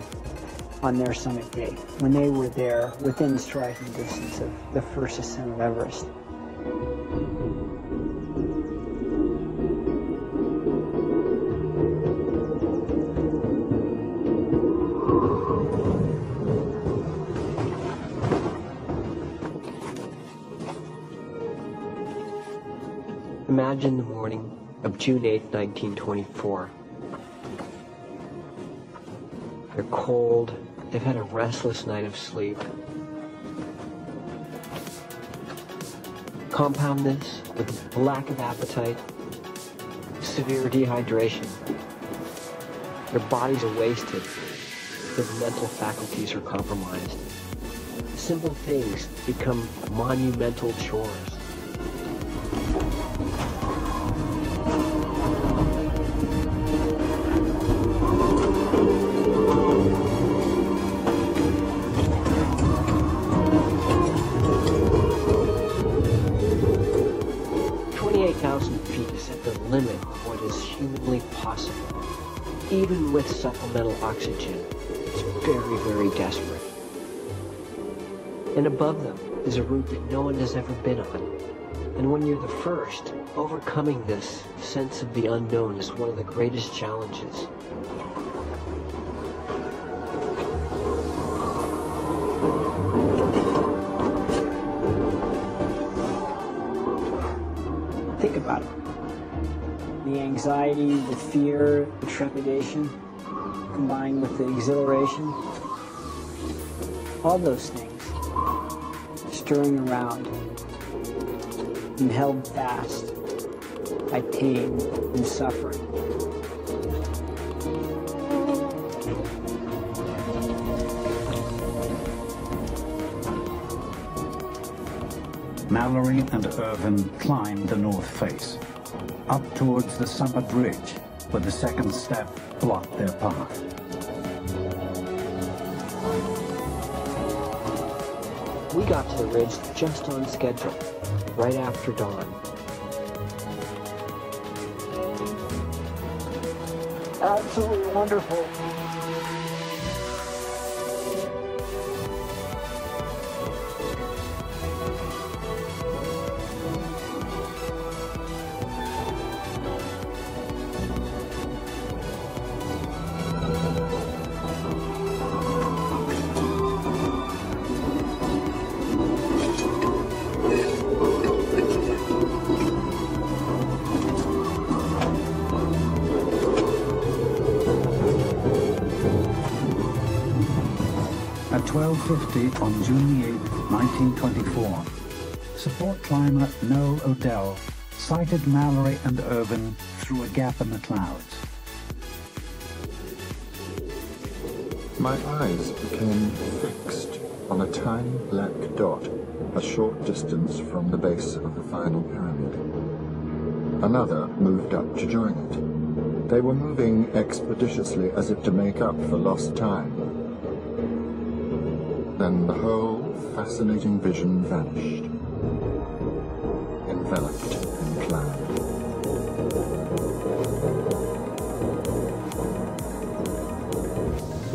on their summit day, when they were there within striking distance of the first ascent of Everest. Imagine the morning of June 8, 1924. They're cold, they've had a restless night of sleep. Compound this with lack of appetite, severe dehydration. Their bodies are wasted, their mental faculties are compromised. Simple things become monumental chores. Limit of what is humanly possible. Even with supplemental oxygen, it's very, very desperate. And above them is a route that no one has ever been on. And when you're the first, overcoming this sense of the unknown is one of the greatest challenges. Think about it. The anxiety, the fear, the trepidation, combined with the exhilaration, all those things stirring around and held fast by pain and suffering. Mallory and Irvin climbed the north face, up towards the summit ridge, where the second step blocked their path. We got to the ridge just on schedule, right after dawn. Absolutely wonderful. At 12:50 on June 8, 1924, support climber Noel Odell sighted Mallory and Irvin through a gap in the clouds. My eyes became fixed on a tiny black dot a short distance from the base of the final pyramid. Another moved up to join it. They were moving expeditiously as if to make up for lost time. Then the whole fascinating vision vanished, enveloped in cloud.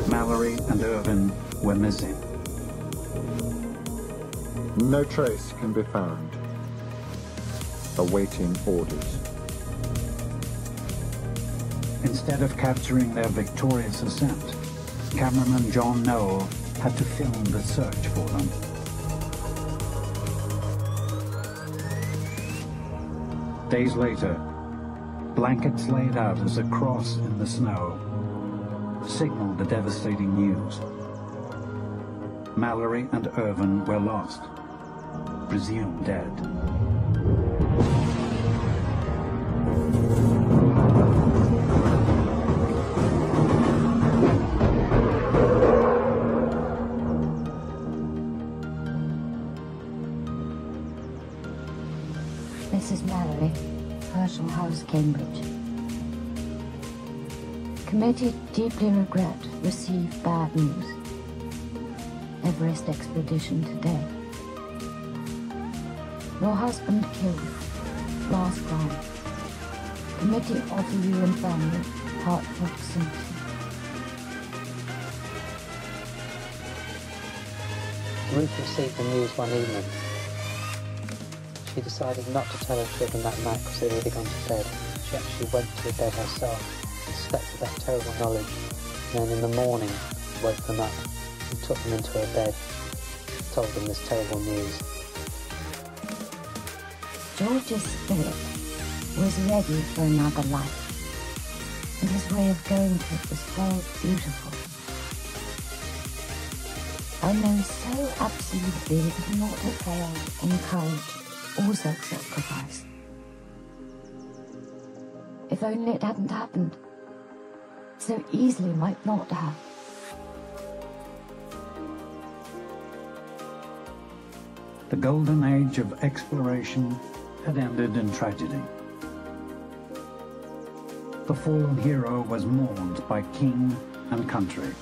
Mallory and Irvin were missing. No trace can be found. Awaiting orders. Instead of capturing their victorious ascent, cameraman John Noel had to film the search for them. Days later, blankets laid out as a cross in the snow signaled the devastating news. Mallory and Irvin were lost, presumed dead. Mrs. Mallory, Herschel House, Cambridge. Committee deeply regret received bad news. Everest expedition today. Your husband killed. Last crime. Committee offer you and family heartfelt sympathy. Ruth received the news one evening. She decided not to tell her children that night because they'd already gone to bed. She actually went to bed herself and slept with that terrible knowledge. And then in the morning, woke them up and took them into her bed, told them this terrible news. George's spirit was ready for another life, and his way of going to it was all beautiful. I know so absolutely that he ought to fail in courage or self-sacrifice. If only it hadn't happened, so easily might not have. The golden age of exploration had ended in tragedy. The fallen hero was mourned by king and country.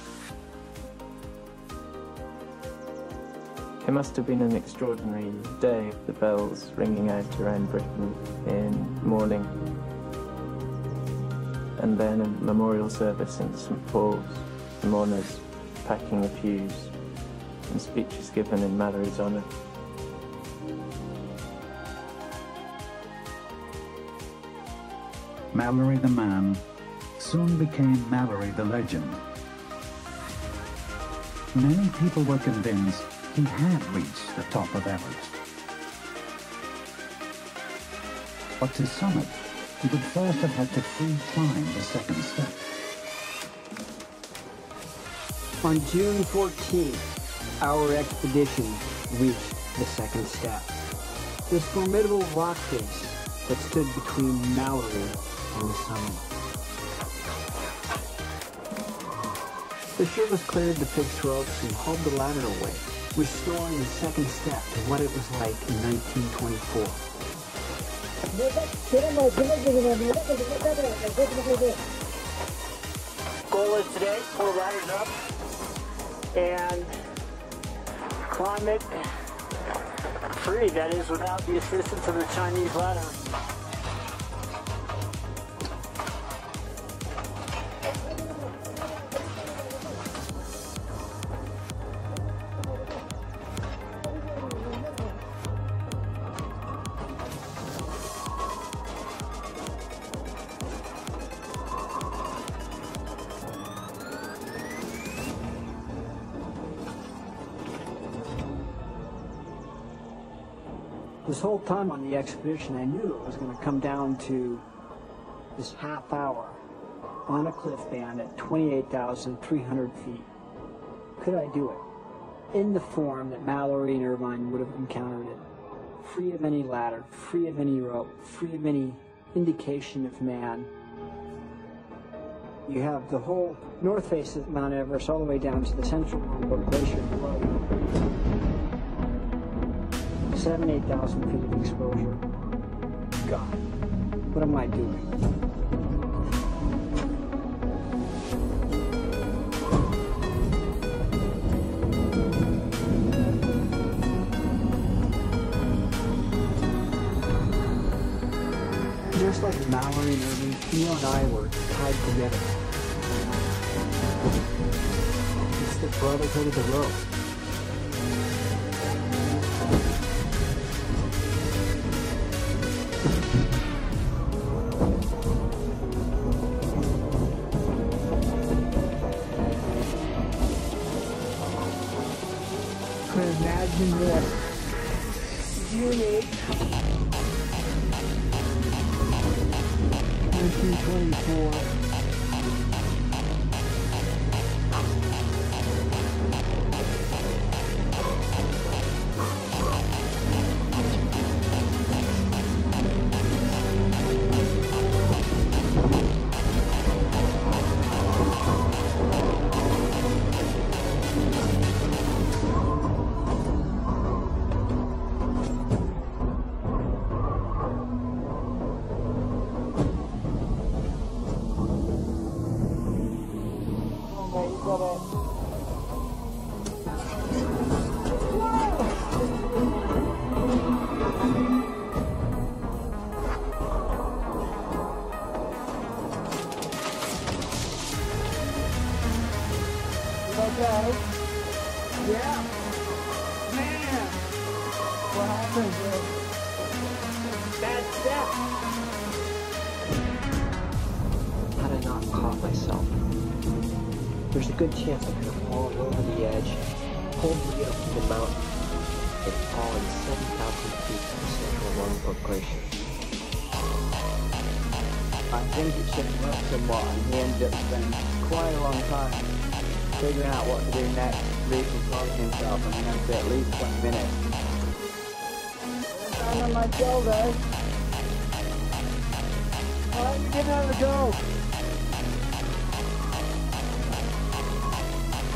It must have been an extraordinary day, the bells ringing out around Britain in mourning. And then a memorial service in St. Paul's, the mourners packing the pews, and speeches given in Mallory's honour. Mallory the man soon became Mallory the legend. Many people were convinced he had reached the top of Everest. But to summit, he would first have had to free climb the second step. On June 14th, our expedition reached the second step. This formidable rock face that stood between Mallory and the summit. The ship was cleared the fixed ropes and hauled the ladder away, restoring the second step to what it was like in 1924. Goal is today, pull the ladders up and climb it free, that is without the assistance of the Chinese ladder. This whole time on the expedition, I knew it was going to come down to this half hour on a cliff band at 28,300 feet. Could I do it? In the form that Mallory and Irvine would have encountered it. Free of any ladder, free of any rope, free of any indication of man. You have the whole north face of Mount Everest all the way down to the central glacier below. 8,000 feet of exposure. God, what am I doing? Just like Mallory and Irving, Theo and I were tied together. It's the brotherhood of the rope. Imagine this. June 8th, 1924. Yeah. Man. What happened? Bad step. Had I not caught myself, there's a good chance I could have fallen over the edge, pulled me up from the mountain, and fallen 7,000 feet to the central Longboat Glacier. I think it shook him up somewhat, and he ended up spending quite a long time figuring out what to do next, recomposing himself, and he went for at least 20 minutes. Down on my shoulders. Why are you giving it a go?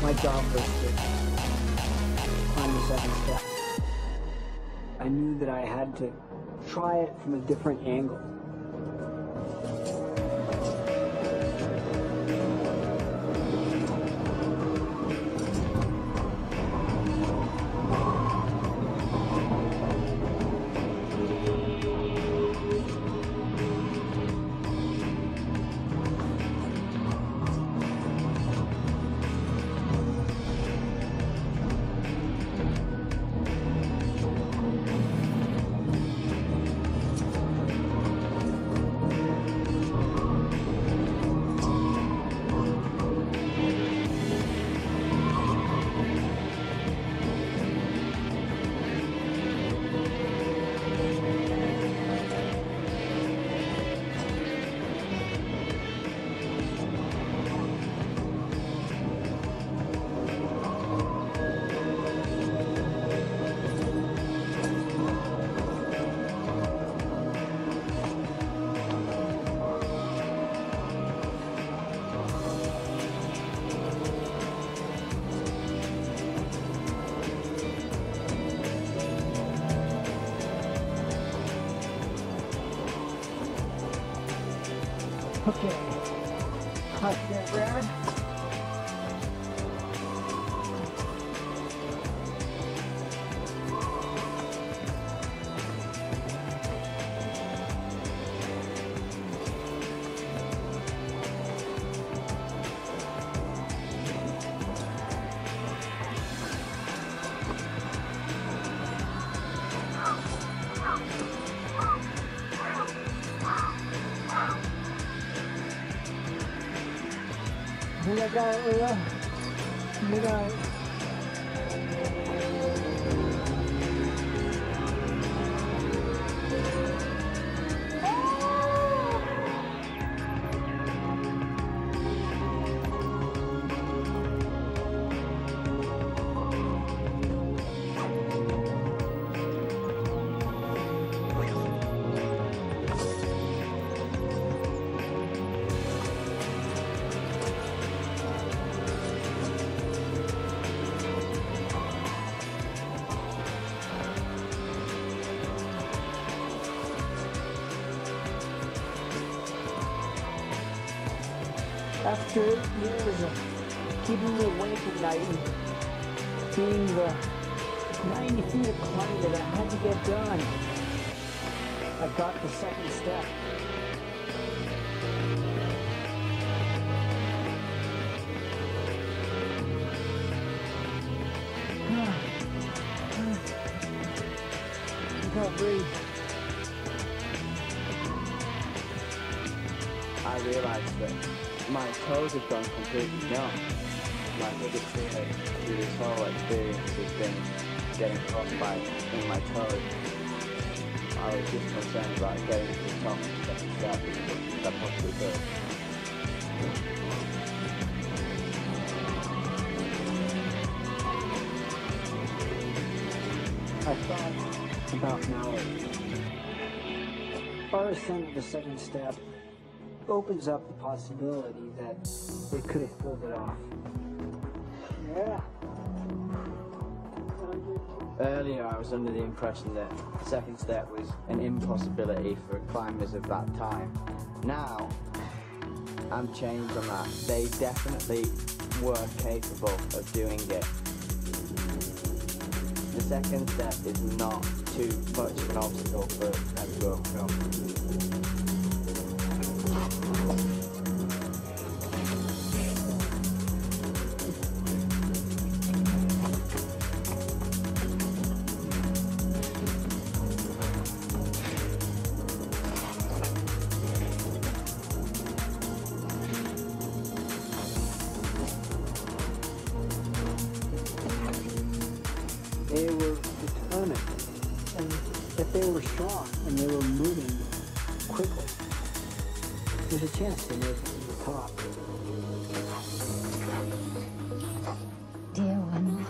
My job was to climb the second step. I knew that I had to try it from a different angle. Okay. Hot step, Brad. I think I got it, Leah. I got it. After 8 years of keeping me awake at night and being the 90 feet of climbing that I had to get done, I got the second step. I can't breathe. I realised that my toes have gone completely numb. My biggest fear through this whole experience has been getting frostbite in my toes. I was just concerned about getting to the top of the second step as quick as I possibly could. I thought about Mallory. Our ascent of the second step opens up the possibility that they could have pulled it off. Yeah. Earlier I was under the impression that the second step was an impossibility for climbers of that time. Now, I'm changed on that. They definitely were capable of doing it. The second step is not too much of an obstacle for them to overcome. They were determined, and if they were strong and they were moving quickly, there's a chance they made it to the top. Dear one,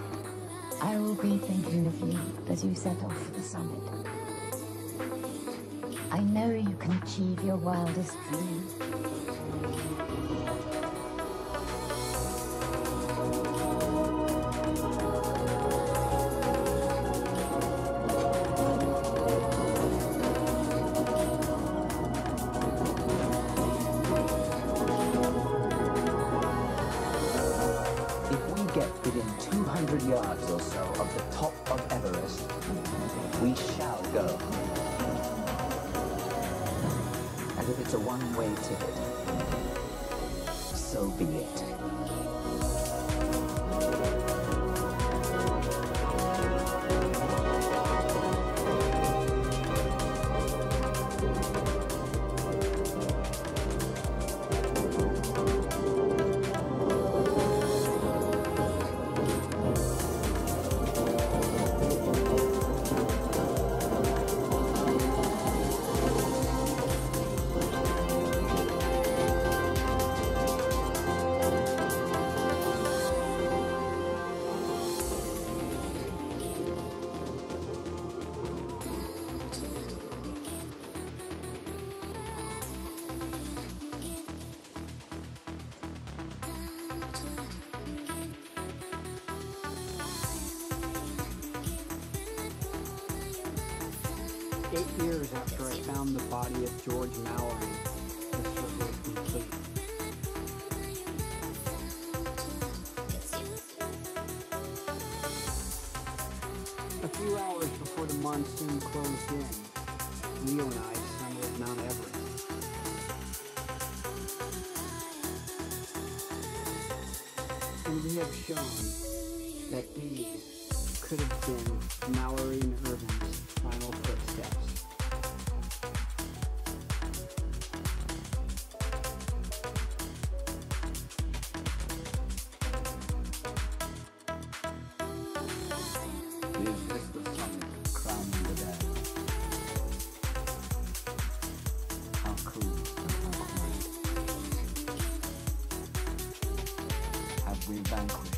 I will be thinking of you as you set off for the summit. I know you can achieve your wildest dreams. Within 200 yards or so of the top of Everest, we shall go. And if it's a one-way ticket, so be it. Years after I found the body of George Mallory, the circle is complete. A few hours before the monsoon closed in, Leo and I ascended Mount Everest. And we have shown that these could have been Mallory and Irvin's final footsteps. Is this the summit crowning the dead? How cool and how quiet. Have we vanquished